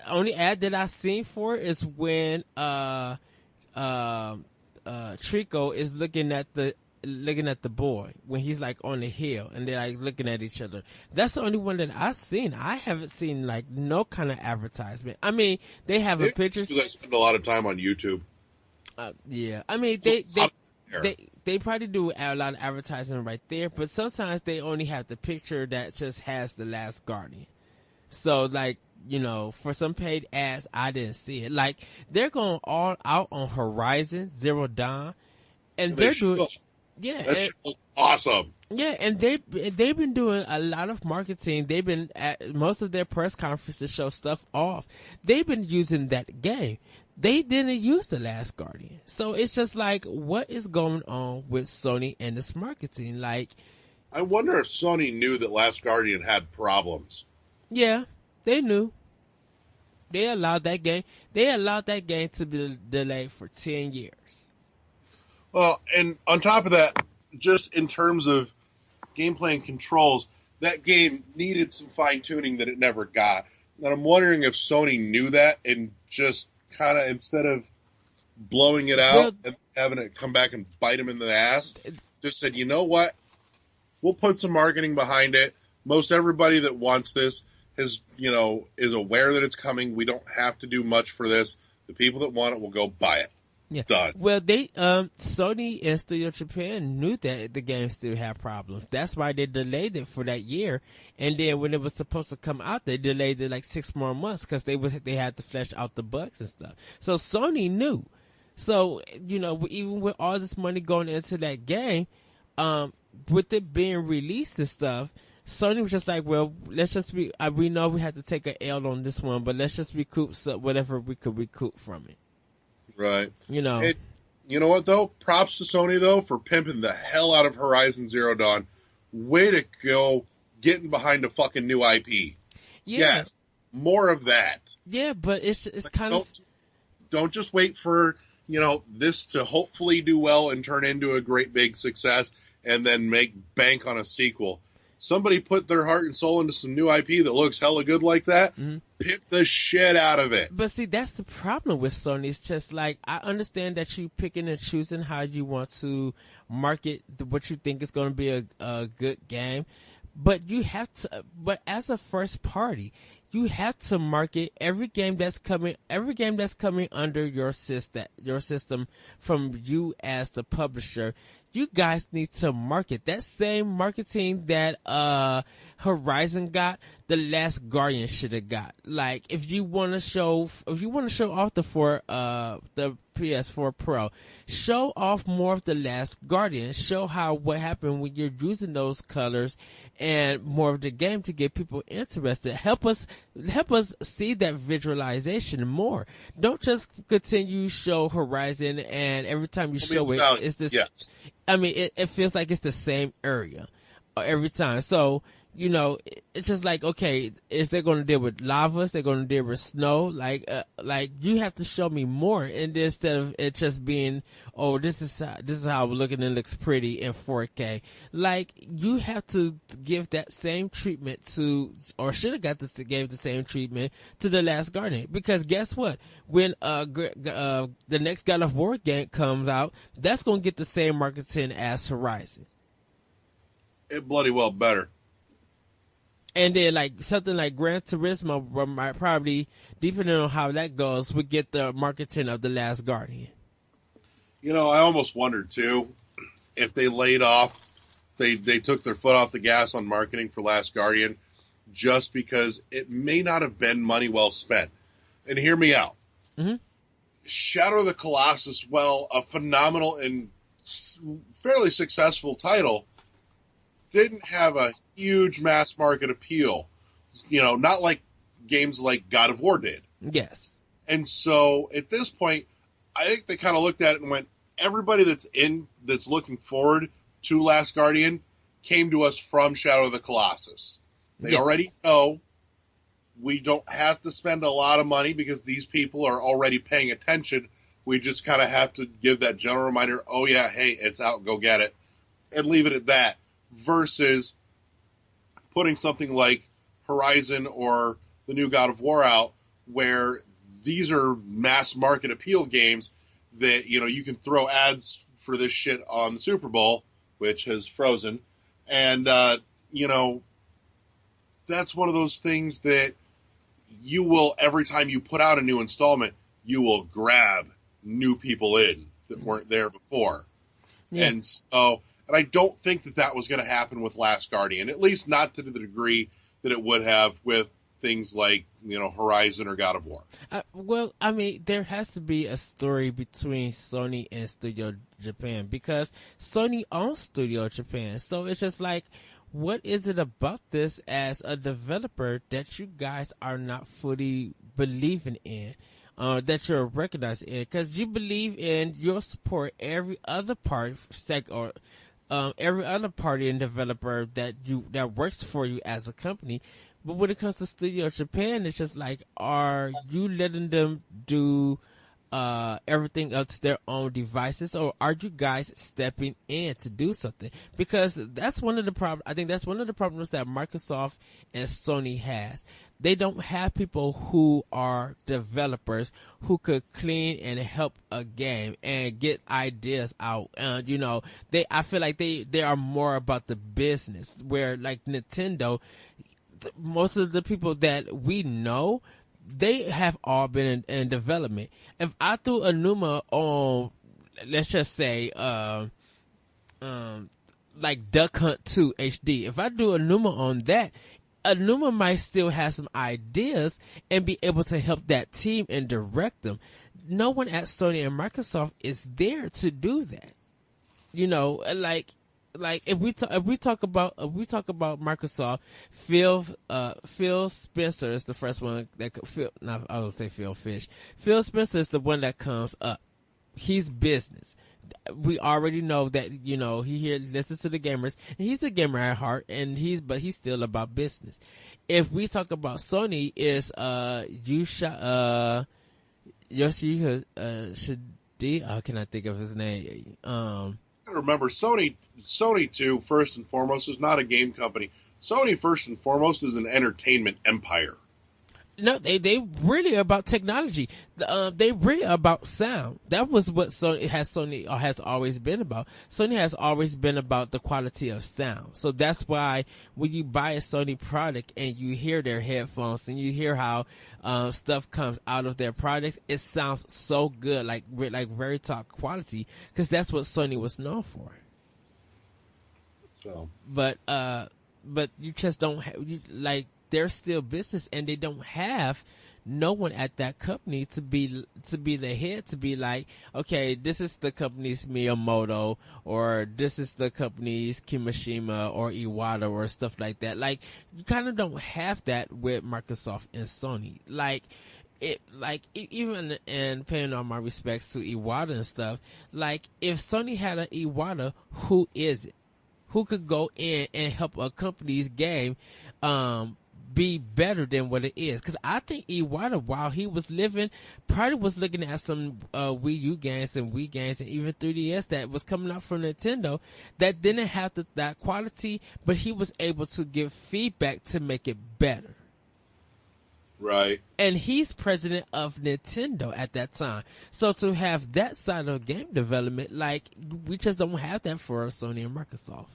Only ad that I seen for it is when Trico is looking at the boy when he's like on the hill and they're like looking at each other. That's the only one that I've seen. I haven't seen like no kind of advertisement. I mean, they have a picture. I spend a lot of time on YouTube. Yeah, I mean they probably do a lot of advertising right there, but sometimes they only have the picture that just has The Last Guardian. So like, you know, for some paid ads, I didn't see it. Like they're going all out on Horizon Zero Dawn, and they're doing, yeah, that shit looks awesome. Yeah, and they've been doing a lot of marketing. They've been at most of their press conferences show stuff off. They've been using that game. They didn't use The Last Guardian. So it's just like, what is going on with Sony and this marketing? Like, I wonder if Sony knew that Last Guardian had problems. Yeah, they knew. They allowed that game to be delayed for 10 years. Well, and on top of that, just in terms of gameplay and controls, that game needed some fine-tuning that it never got. And I'm wondering if Sony knew that and just kind of, instead of blowing it out and having it come back and bite them in the ass, just said, you know what? We'll put some marketing behind it. Most everybody that wants this is aware that it's coming. We don't have to do much for this. The people that want it will go buy it. Yeah. Done. Well, Sony and Studio Japan knew that the game still had problems. That's why they delayed it for that year. And then when it was supposed to come out, they delayed it like 6 more months because they had to flesh out the bugs and stuff. So Sony knew. So, you know, even with all this money going into that game, with it being released and stuff, Sony was just like, well, let's just we know we had to take an L on this one, but let's just recoup whatever we could recoup from it. Right. You know. You know what, though? Props to Sony, though, for pimping the hell out of Horizon Zero Dawn. Way to go getting behind a fucking new IP. Yeah. Yes. More of that. Yeah, but it's like, kind of... Don't just wait for, this to hopefully do well and turn into a great big success and then make bank on a sequel. Somebody put their heart and soul into some new IP that looks hella good like that, pimp the shit out of it. But see, that's the problem with Sony. It's just like, I understand that you picking and choosing how you want to market what you think is going to be a good game. But but as a first party, you have to market every game that's coming under your system from you as the publisher. You guys need to market that same marketing that Horizon got. The Last Guardian should have got. Like, if you want to show off the PS4 Pro, show off more of The Last Guardian. Show what happened when you're using those colors and more of the game to get people interested. Help us see that visualization more. Don't just continue show Horizon and every time you show it, it's this. Yes. I mean, it feels like it's the same area every time. So, it's just like, okay, is they going to deal with lava? Is they going to deal with snow? Like you have to show me more, and instead of it just being, oh, this is how we're looking and it looks pretty in 4K. Like, you have to give that same treatment or should have gave the same treatment to The Last Guardian. Because guess what? When the next God of War game comes out, that's going to get the same marketing as Horizon. It bloody well better. And then, like, something like Gran Turismo might probably, depending on how that goes, would get the marketing of The Last Guardian. I almost wondered, too, if they laid off, they took their foot off the gas on marketing for Last Guardian just because it may not have been money well spent. And hear me out. Mm-hmm. Shadow of the Colossus, well, a phenomenal and fairly successful title, didn't have a huge mass market appeal, not like games like God of War did. Yes. And so at this point, I think they kind of looked at it and went, everybody that's looking forward to Last Guardian came to us from Shadow of the Colossus. They already know we don't have to spend a lot of money because these people are already paying attention. We just kind of have to give that general reminder, oh yeah, hey, it's out, go get it, and leave it at that, versus putting something like Horizon or the new God of War out, where these are mass market appeal games that, you can throw ads for this shit on the Super Bowl, which has frozen, and, that's one of those things that you will, every time you put out a new installment, you will grab new people in that weren't there before. Yeah. And I don't think that was going to happen with Last Guardian, at least not to the degree that it would have with things like, Horizon or God of War. Well, I mean, there has to be a story between Sony and Studio Japan, because Sony owns Studio Japan. So it's just like, what is it about this as a developer that you guys are not fully believing in, that you're recognizing in? Because you believe in, you'll support every other part, every other party and developer that works for you as a company. But when it comes to Studio Japan, it's just like, are you letting them do everything up to their own devices, or are you guys stepping in to do something? Because that's one of the problems. I think that's one of the problems that Microsoft and Sony has. They don't have people who are developers who could clean and help a game and get ideas out. I feel like they are more about the business, where like Nintendo, most of the people that we know, they have all been in development. If I threw a Numa on, let's just say, like Duck Hunt 2 HD, if I do a Numa on that, a Numa might still have some ideas and be able to help that team and direct them. No one at Sony and Microsoft is there to do that. Like if we talk about Microsoft, Phil Spencer is the first one that I would say Phil Fish. Phil Spencer is the one that comes up. He's business. We already know that, he listens to the gamers, and he's a gamer at heart, but he's still about business. If we talk about Sony, is Yoshihide Shidi, how can I think of his name? Remember, Sony too, first and foremost, is not a game company. Sony, first and foremost, is an entertainment empire. No, they really about technology. They really about sound. That was what Sony has always been about. Sony has always been about the quality of sound. So that's why when you buy a Sony product and you hear their headphones and you hear how stuff comes out of their products, it sounds so good, like very top quality, because that's what Sony was known for. So, but you just don't have, they're still business, and they don't have no one at that company to be the head, to be like, okay, this is the company's Miyamoto, or this is the company's Kimishima or Iwata or stuff like that. Like, you kind of don't have that with Microsoft and Sony. Even and paying all my respects to Iwata and stuff, like, if Sony had an Iwata, who is it? Who could go in and help a company's game, be better than what it is? Because I think Iwata, while he was living, probably was looking at some Wii U games and Wii games and even 3DS that was coming out from Nintendo that didn't have that quality, but he was able to give feedback to make it better. Right. And he's president of Nintendo at that time. So to have that side of game development, like, we just don't have that for Sony and Microsoft.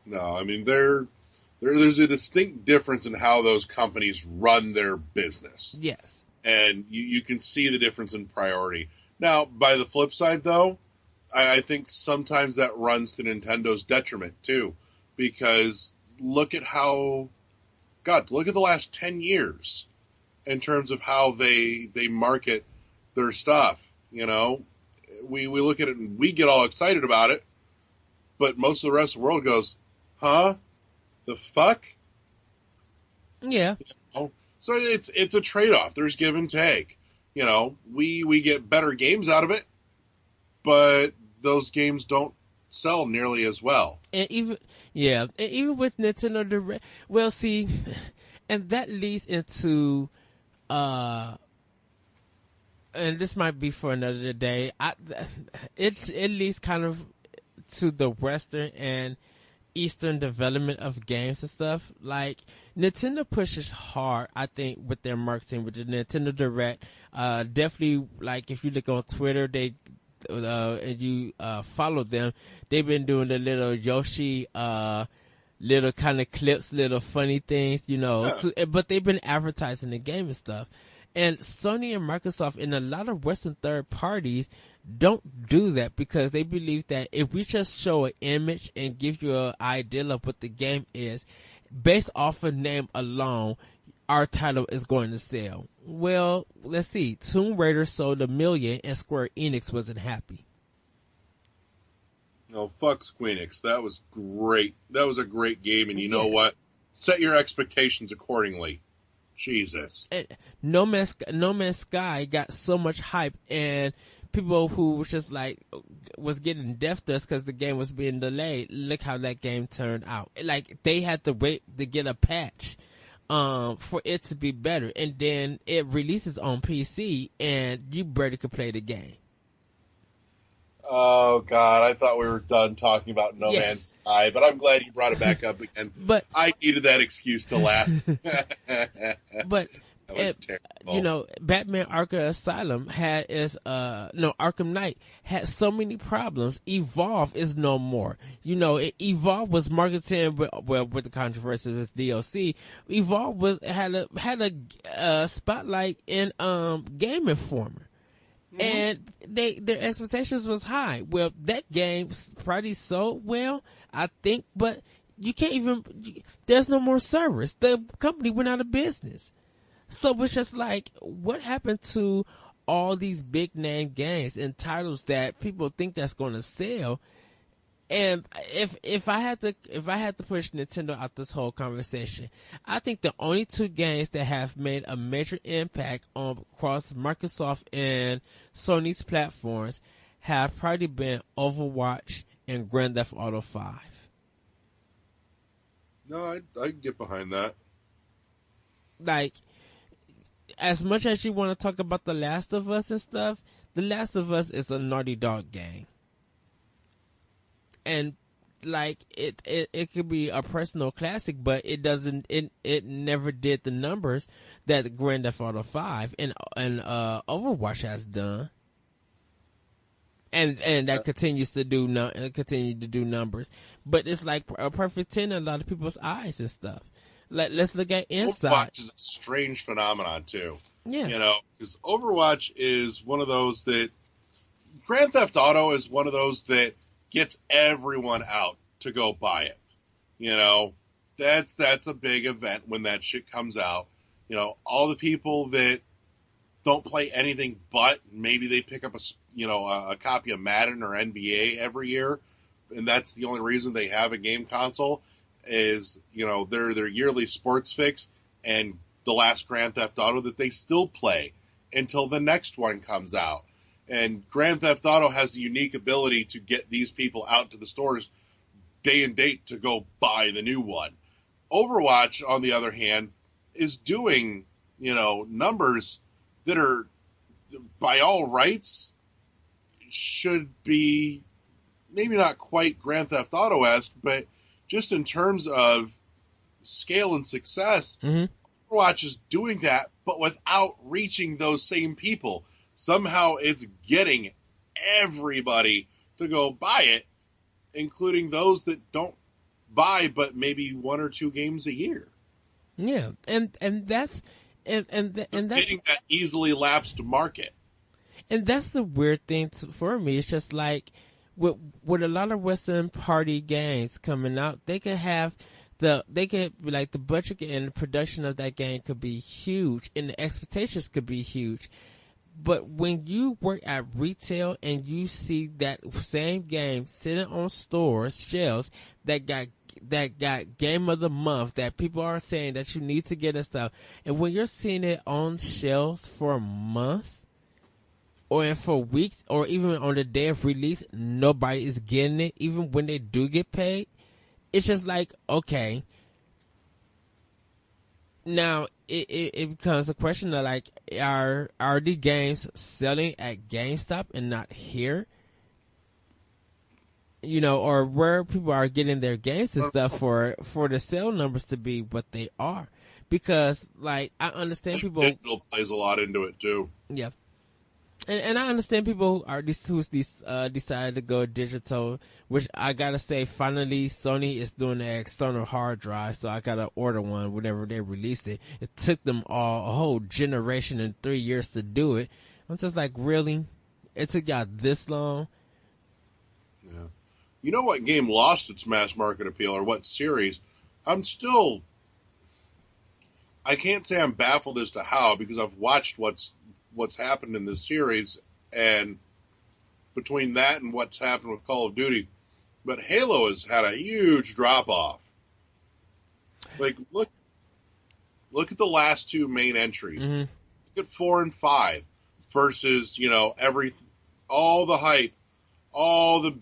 No, I mean, there's a distinct difference in how those companies run their business. Yes. And you can see the difference in priority. Now, by the flip side, though, I think sometimes that runs to Nintendo's detriment, too. Because look at the last 10 years in terms of how they market their stuff. We look at it and we get all excited about it, but most of the rest of the world goes, huh? The fuck? Yeah. So it's a trade-off. There's give and take. We get better games out of it, but those games don't sell nearly as well. And even with Nintendo Direct, well, see, and that leads into, and this might be for another day. It leads kind of to the Western and Eastern development of games and stuff. Like, Nintendo pushes hard, I think, with their marketing, with the Nintendo Direct. Definitely, like, if you look on Twitter, and you follow them, they've been doing the little Yoshi little kind of clips, little funny things, but they've been advertising the game and stuff. And Sony and Microsoft and a lot of Western third parties don't do that because they believe that if we just show an image and give you an idea of what the game is, based off of name alone, our title is going to sell. Well, let's see. Tomb Raider sold 1 million and Square Enix wasn't happy. No, fuck Squeenix. That was great. That was a great game, and you know what? Set your expectations accordingly. Jesus. And No Man's Sky got so much hype, and people who was just like was getting death dust because the game was being delayed. Look how that game turned out. Like, they had to wait to get a patch for it to be better, and then it releases on PC, and you barely could play the game. Oh, God, I thought we were done talking about No Man's Sky, but I'm glad you brought it back up again. But I needed that excuse to laugh. But that was terrible. Batman Arkham Asylum Arkham Knight had so many problems. Evolve is no more. Evolve was marketing with the controversy of its DLC. Evolve had a spotlight in Game Informer. Mm-hmm. And their expectations was high. Well, that game probably sold well, I think, but you can't even, there's no more servers. The company went out of business. So it's just like, what happened to all these big name games and titles that people think that's going to sell? And if I had to push Nintendo out this whole conversation, I think the only 2 games that have made a major impact on across Microsoft and Sony's platforms have probably been Overwatch and Grand Theft Auto 5. No, I can get behind that. Like, as much as you want to talk about The Last of Us and stuff, The Last of Us is a Naughty Dog game. And like it could be a personal classic, but it never did the numbers that Grand Theft Auto 5 and Overwatch has done. And that continues to do numbers. But it's like a perfect 10 in a lot of people's eyes and stuff. Let's look at Inside. Overwatch is a strange phenomenon too. Yeah. Because Overwatch is one of those that Grand Theft Auto is one of those that gets everyone out to go buy it. That's a big event when that shit comes out. All the people that don't play anything but maybe they pick up a copy of Madden or NBA every year, and that's the only reason they have a game console is, their yearly sports fix and the last Grand Theft Auto that they still play until the next one comes out. And Grand Theft Auto has a unique ability to get these people out to the stores day and date to go buy the new one. Overwatch, on the other hand, is doing, numbers that are, by all rights, should be maybe not quite Grand Theft Auto-esque, but just in terms of scale and success, mm-hmm. Overwatch is doing that, but without reaching those same people. Somehow it's getting everybody to go buy it, including those that don't buy but maybe 1 or 2 games a year. Yeah, and that's hitting that easily lapsed market. And that's the weird thing for me. It's just like with a lot of Western party games coming out, they could have the budget and the production of that game could be huge, and the expectations could be huge. But when you work at retail and you see that same game sitting on stores shelves that got game of the month that people are saying that you need to get and stuff, and when you're seeing it on shelves for months, or for weeks, or even on the day of release, nobody is getting it, even when they do get paid. It's just like, okay. Now, it becomes a question of like, are the games selling at GameStop and not here? You know, or where people are getting their games and stuff for the sale numbers to be what they are. Because, like, I understand people... Digital plays a lot into it, too. Yeah. And I understand people who decided to go digital, which I gotta say, finally, Sony is doing an external hard drive, so I gotta order one whenever they release it. It took them a whole generation and 3 years to do it. I'm just like, really? It took y'all this long? Yeah. You know what game lost its mass market appeal, or what series? I can't say I'm baffled as to how, because I've watched what's happened in this series, and between that and what's happened with Call of Duty, but Halo has had a huge drop off. Like, look at the last two main entries. Mm-hmm. Look at 4 and 5 versus, you know, all the hype, all the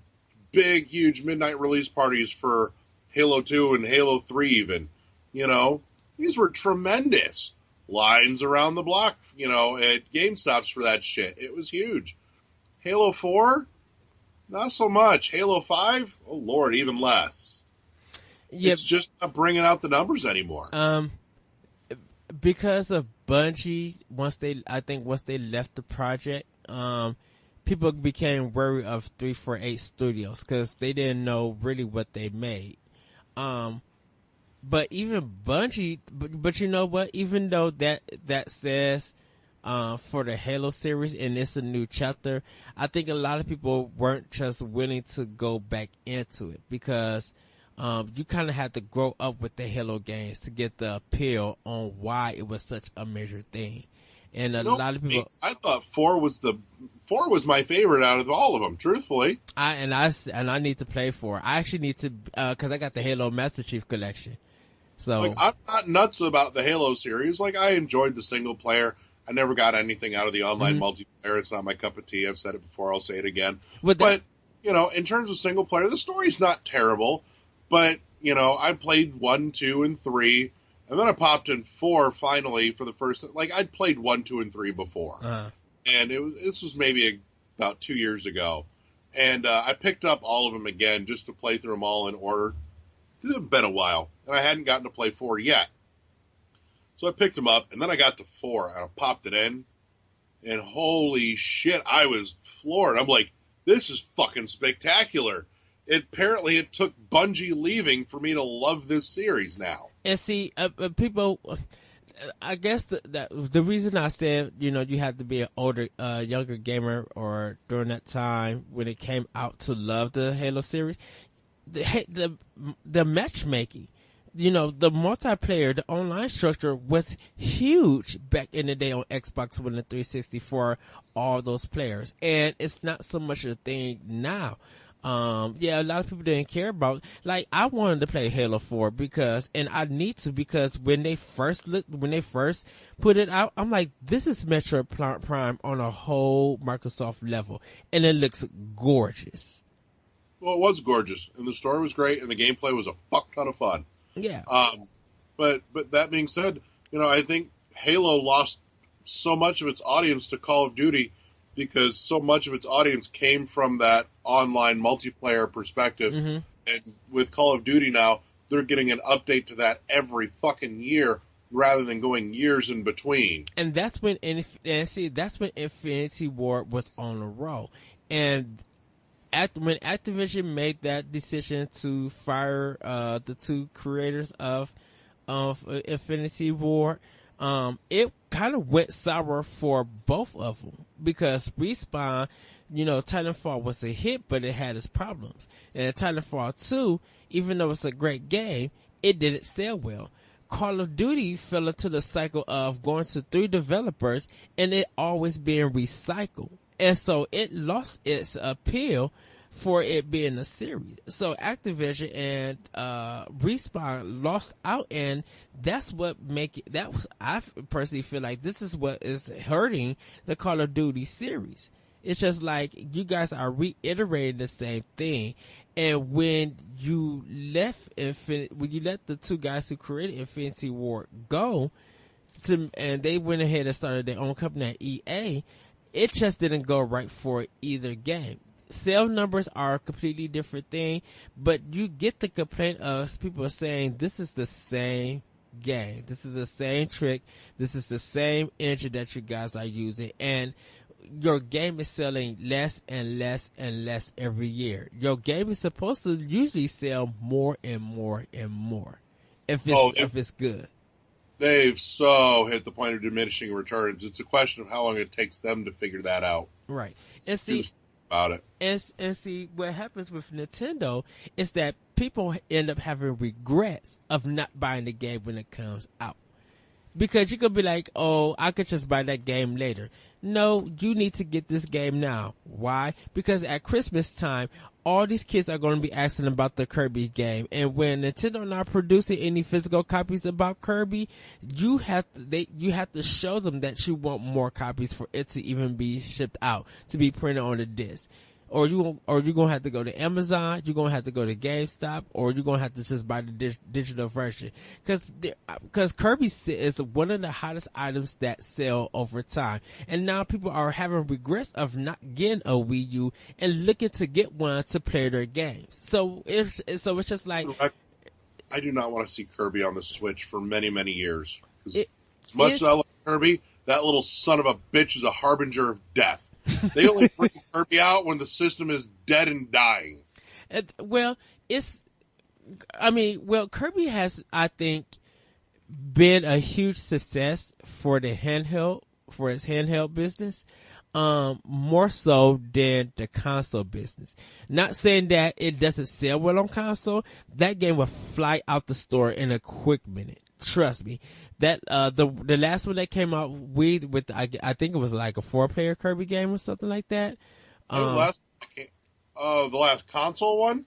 big, huge midnight release parties for Halo 2 and Halo 3 even. You know, these were tremendous. Lines around the block, you know, at GameStops for that shit. It was huge. Halo 4, not so much. Halo 5, oh Lord, even less. Yep. It's just not bringing out the numbers anymore. Because of Bungie, once they left the project, people became wary of 348 Studios because they didn't know really what they made. But even Bungie, but you know what? Even though that says for the Halo series and it's a new chapter, I think a lot of people weren't just willing to go back into it because you kind of had to grow up with the Halo games to get the appeal on why it was such a major thing. And a lot of people, I thought 4 was my favorite out of all of them. Truthfully, I need to play 4. I actually need to because I got the Halo Master Chief Collection. So, like, I'm not nuts about the Halo series. Like, I enjoyed the single player. I never got anything out of the online multiplayer. It's not my cup of tea. I've said it before. I'll say it again. But you know, in terms of single player, the story's not terrible. But, you know, I played 1, 2, and 3, and then I popped in 4 finally for the first. Like, I'd played 1, 2, and 3 before, and this was maybe about 2 years ago, and I picked up all of them again just to play through them all in order. It had been a while, and I hadn't gotten to play 4 yet. So I picked them up, and then I got to 4, and I popped it in, and holy shit, I was floored. I'm like, this is fucking spectacular. Apparently it took Bungie leaving for me to love this series now. And see, people, I guess the reason I said, you know, you had to be an older, younger gamer or during that time when it came out to love the Halo series, the matchmaking, you know, the multiplayer, the online structure was huge back in the day on Xbox One and 360 for all those players. And it's not so much a thing now. A lot of people didn't care about, like, I wanted to play Halo 4 because when they first put it out, I'm like, this is Metroid Prime on a whole Microsoft level, and it looks gorgeous. Well, it was gorgeous, and the story was great, and the gameplay was a fuck ton of fun. Yeah. But that being said, you know, I think Halo lost so much of its audience to Call of Duty because so much of its audience came from that online multiplayer perspective. Mm-hmm. And with Call of Duty now, they're getting an update to that every fucking year rather than going years in between. And that's when Infinity Ward was on a roll. And when Activision made that decision to fire the two creators of Infinity Ward, it kind of went sour for both of them because Respawn, you know, Titanfall was a hit, but it had its problems. And Titanfall 2, even though it's a great game, it didn't sell well. Call of Duty fell into the cycle of going to 3 developers and it always being recycled. And so it lost its appeal for it being a series. So Activision and Respawn lost out, and that's what make it. That was, I personally feel like this is what is hurting the Call of Duty series. It's just like you guys are reiterating the same thing, and when you let the two guys who created Infinity Ward go, and they went ahead and started their own company at EA, it just didn't go right for either game. Sale numbers are a completely different thing, but you get the complaint of people saying this is the same game, this is the same trick, this is the same engine that you guys are using, and your game is selling less and less and less every year. Your game is supposed to usually sell more and more and more if it's good. They've so hit the point of diminishing returns. It's a question of how long it takes them to figure that out. Right. And see about it. And see what happens with Nintendo is that people end up having regrets of not buying the game when it comes out. Because you could be like, oh, I could just buy that game later. No, you need to get this game now. Why? Because at Christmas time, all these kids are going to be asking about the Kirby game. And when Nintendo not producing any physical copies about Kirby, you have to show them that you want more copies for it to even be shipped out, to be printed on the disc. Or you're going to have to go to Amazon, you're going to have to go to GameStop, or you're going to have to just buy the digital version. Cause Kirby is one of the hottest items that sell over time. And now people are having regrets of not getting a Wii U and looking to get one to play their games. So it's just like, I do not want to see Kirby on the Switch for many, many years. As much as I like Kirby, that little son of a bitch is a harbinger of death. They only bring Kirby out when the system is dead and dying. Kirby has, I think, been a huge success for its handheld business, more so than the console business. Not saying that it doesn't sell well on console. That game will fly out the store in a quick minute. Trust me. That the last one that came out I think it was like a 4-player Kirby game or something like that. The last console one?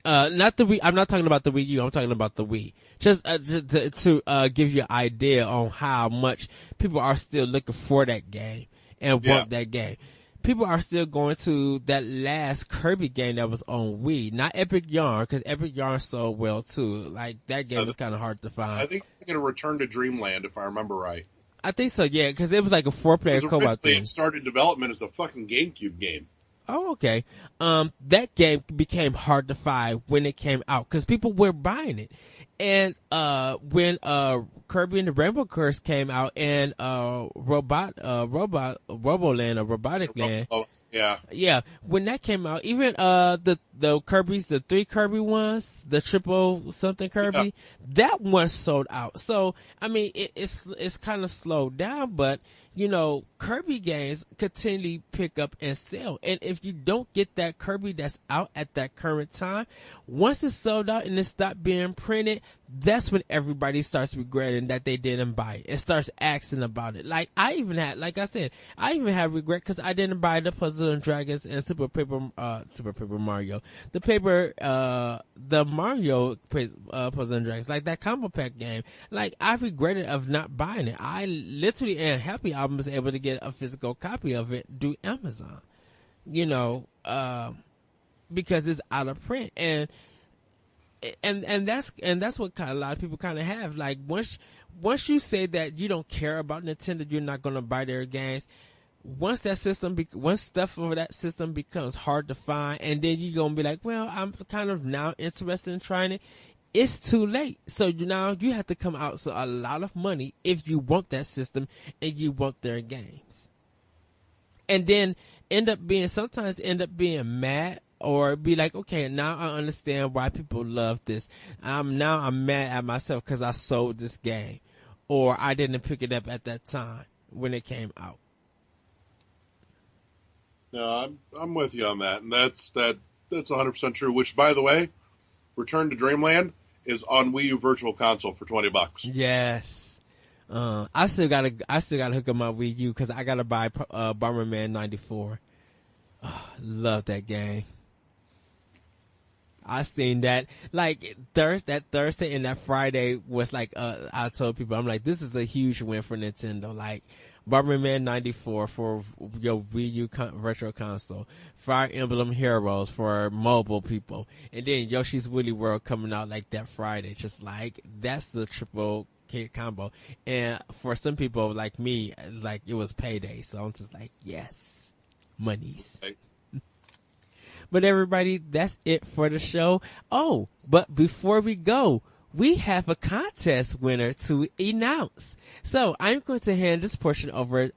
Not the Wii. I'm not talking about the Wii U. I'm talking about the Wii. Just to give you an idea on how much people are still looking for that game and want that game. People are still going to that last Kirby game that was on Wii, not Epic Yarn, because Epic Yarn sold well too. Like that game was kind of hard to find. I think it's going to return to Dreamland, if I remember right. I think so, yeah, because it was like a 4-player co-op thing. It started development as a fucking GameCube game. Oh, okay. That game became hard to find when it came out because people were buying it. And when Kirby and the Rainbow Curse came out and Roboland or Robotic Land. Yeah. When that came out, even the Kirby's, the 3 Kirby ones, the triple something Kirby, that one sold out. So I mean it's kind of slowed down, but you know, Kirby games continually pick up and sell. And if you don't get that Kirby that's out at that current time, once it's sold out and it stopped being printed, that's when everybody starts regretting that they didn't buy it. It starts asking about it. Like I even had regret because I didn't buy the Puzzle and Dragons and Super Paper Mario. The Mario Puzzle and Dragons, like that combo pack game. Like I regretted of not buying it. I literally am happy I was able to get a physical copy of it through Amazon. You know, because it's out of print and that's what kind of a lot of people kind of have. Like once you say that you don't care about Nintendo, you're not going to buy their games. Once stuff over that system becomes hard to find, and then you're going to be like, well, I'm kind of now interested in trying it. It's too late. So now you have to come out with a lot of money if you want that system and you want their games. And then sometimes end up being mad or be like, okay, now I understand why people love this. I'm mad at myself because I sold this game or I didn't pick it up at that time when it came out. No, I'm with you on that. And that's 100% true, which by the way, Return to Dreamland is on Wii U Virtual Console for $20. Yes. I still gotta hook up my Wii U because I gotta buy Bomberman 94. Oh, love that game. I seen that. Like that Thursday and that Friday was like, I told people, I'm like, this is a huge win for Nintendo. Like, Bomberman 94 for your Wii U Retro Console, Fire Emblem Heroes for mobile people, and then Yoshi's Woolly World coming out like that Friday. Just like, that's the triple hit combo. And for some people like me, like, it was payday. So I'm just like, yes, monies. Right. But everybody, that's it for the show. Oh, but before we go, we have a contest winner to announce. So I'm going to hand this portion over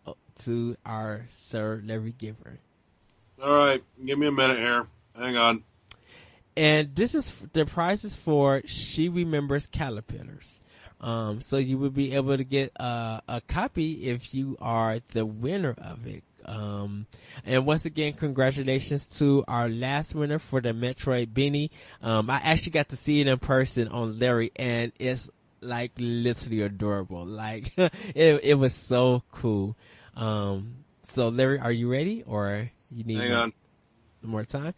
to our Sir Larry Giver. All right, give me a minute here. Hang on. And this is the prizes for She Remembers Caterpillars. So you will be able to get a copy if you are the winner of it. And once again, congratulations to our last winner for the Metroid Beanie. I actually got to see it in person on Larry, and it's like literally adorable. Like, it was so cool. So Larry, are you ready, or you need more time?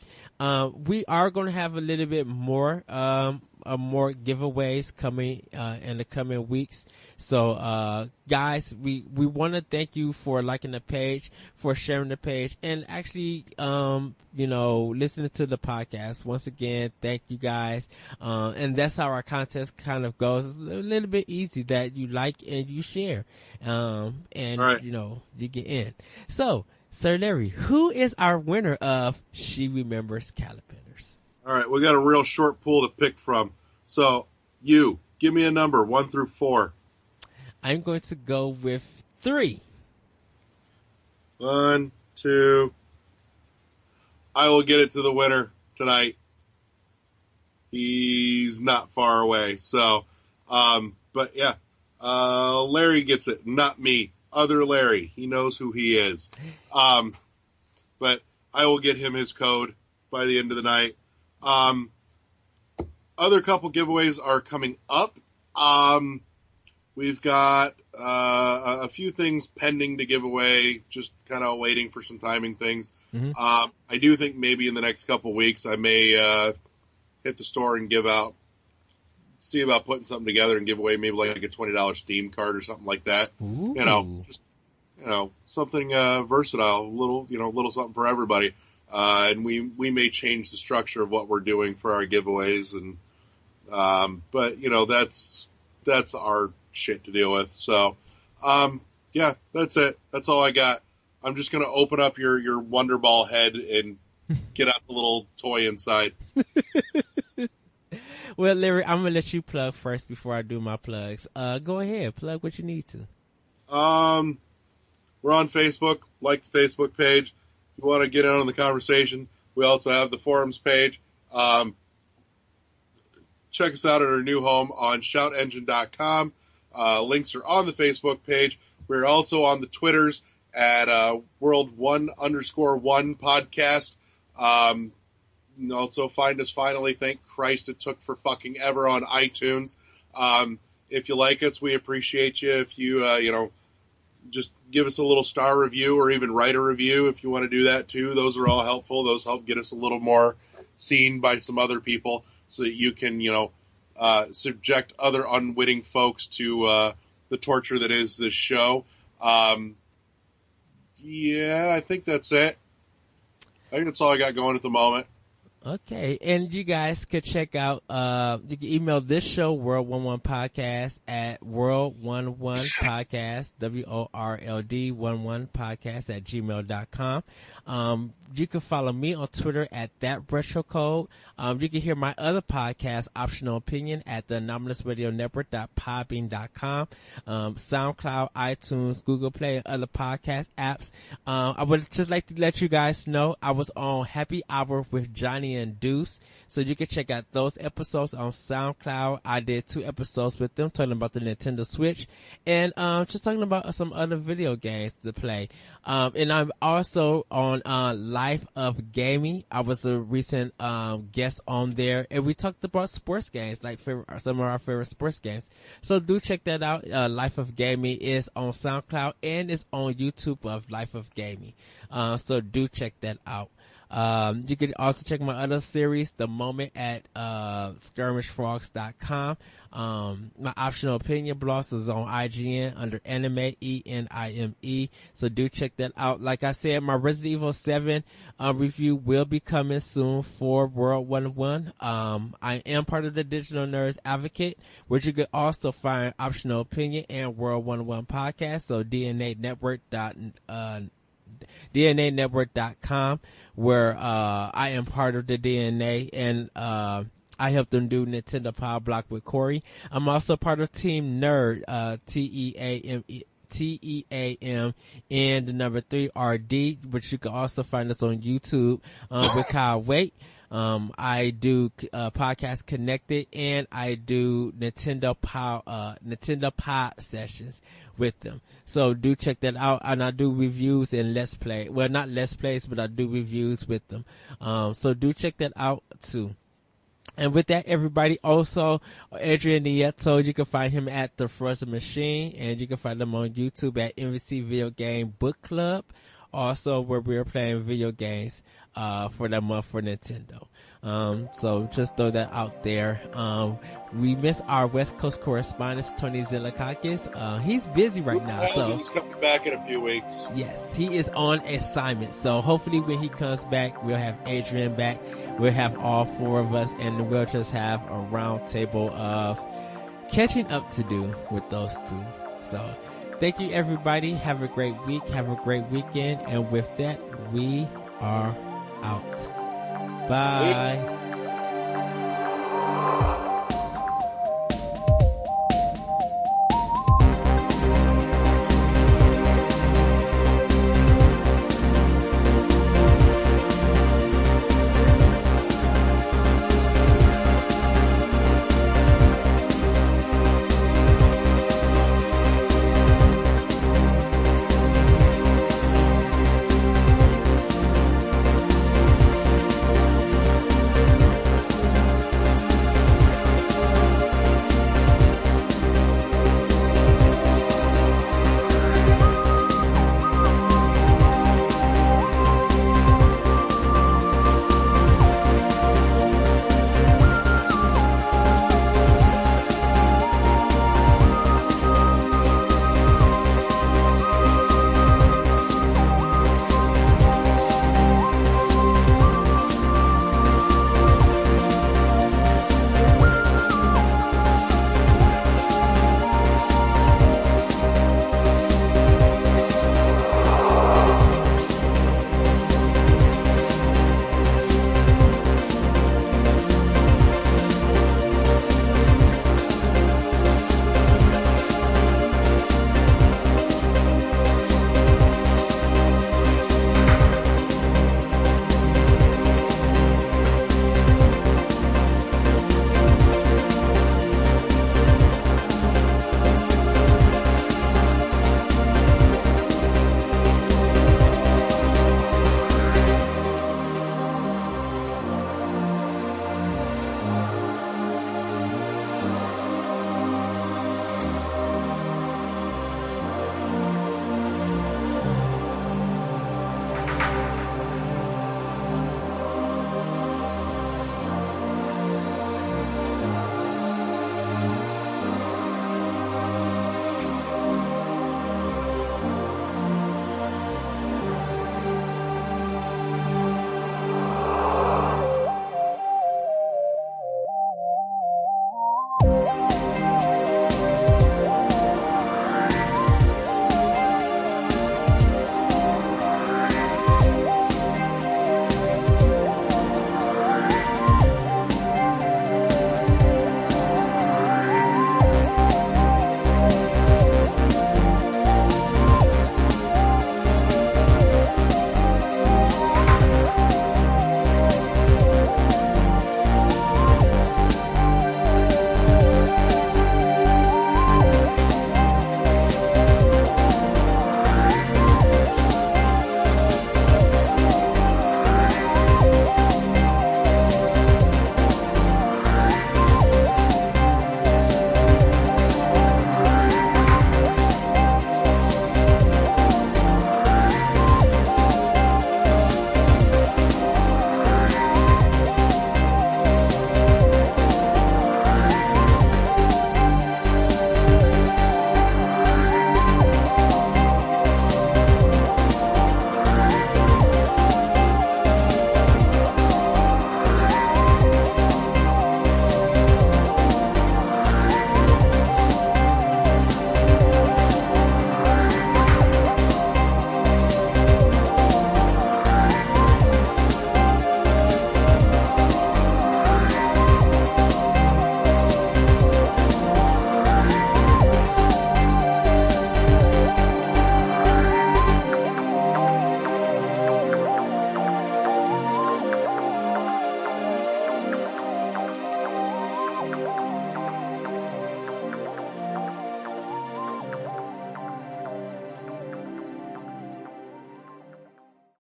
We are going to have a little bit more, more giveaways coming in the coming weeks. So guys, we want to thank you for liking the page, for sharing the page, and actually listening to the podcast. Once again, thank you guys. And that's how our contest kind of goes. It's a little bit easy that you like and you share, and right. You get in. So Sir Larry, who is our winner of She Remembers Caterpillars? All right, we got a real short pool to pick from. So, you, give me a number, 1 through 4. I'm going to go with 3. 1, 2. I will get it to the winner tonight. He's not far away. So, but yeah, Larry gets it, not me. Other Larry. He knows who he is. But I will get him his code by the end of the night. Other couple giveaways are coming up. We've got a few things pending to give away, just kind of waiting for some timing things. Mm-hmm. I do think maybe in the next couple weeks I may hit the store and see about putting something together and give away maybe like a $20 Steam card or something like that. Ooh. Just something versatile, little something for everybody. And we may change the structure of what we're doing for our giveaways, and but that's our shit to deal with. So yeah, that's it. That's all I got. I'm just gonna open up your Wonder Ball head and get out the little toy inside. Well, Larry, I'm gonna let you plug first before I do my plugs. Go ahead, plug what you need to. We're on Facebook. Like the Facebook page. If you want to get in on the conversation, we also have the forums page. Check us out at our new home on shoutengine.com. Links are on the Facebook page. We're also on the Twitters at World1_1 podcast. Also find us finally. Thank Christ it took for fucking ever on iTunes. If you like us, we appreciate you. If you, just give us a little star review or even write a review if you want to do that too. Those are all helpful. Those help get us a little more seen by some other people so that you can, subject other unwitting folks to the torture that is this show. Yeah, I think that's it. I think that's all I got going at the moment. Okay, and you guys could check out, you can email this show, World11 Podcast, at World11 Podcast, WORLD 11 Podcast at gmail.com. You can follow me on Twitter at That Retro Code. You can hear my other podcast, Optional Opinion, at the Anomalous Radio Network.podbean.com, SoundCloud, iTunes, Google Play, and other podcast apps. I would just like to let you guys know I was on Happy Hour with Johnny and Deuce, so you can check out those episodes on SoundCloud. I did 2 episodes with them talking about the Nintendo Switch and just talking about some other video games to play. And I'm also on Life of Gaming. I was a recent guest on there, and we talked about sports games, like some of our favorite sports games. So do check that out. Life of Gaming is on SoundCloud and it's on YouTube of Life of Gaming. So do check that out. You can also check my other series, The Moment, at skirmishfrogs.com. My optional opinion blogs is on IGN under Anime, ENIME. So do check that out. Like I said, my Resident Evil 7 review will be coming soon for World 101. I am part of the Digital Nerds Advocate, which you could also find optional opinion and World 101 podcast. So DNAnetwork.com, where I am part of the DNA, and I help them do Nintendo Power Block with Corey. I'm also part of Team Nerd, TEAM and the number 3 RD, which you can also find us on YouTube with Kyle Wait. I do podcast Connected, and I do Nintendo Pod sessions with them. So do check that out, and I do reviews and Let's Play. Well, not Let's Plays, but I do reviews with them. So do check that out too. And with that, everybody, also, Adrian Nieto, you can find him at The Frozen Machine, and you can find him on YouTube at MVC Video Game Book Club, also where we're playing video games for that month for Nintendo. So just throw that out there. We miss our West Coast correspondent, Tony Zilakakis. He's busy right now. So he's coming back in a few weeks. Yes, he is on assignment. So hopefully when he comes back, we'll have Adrian back. We'll have all 4 of us, and we'll just have a round table of catching up to do with those 2. So thank you, everybody. Have a great week. Have a great weekend. And with that, we are out. Bye. You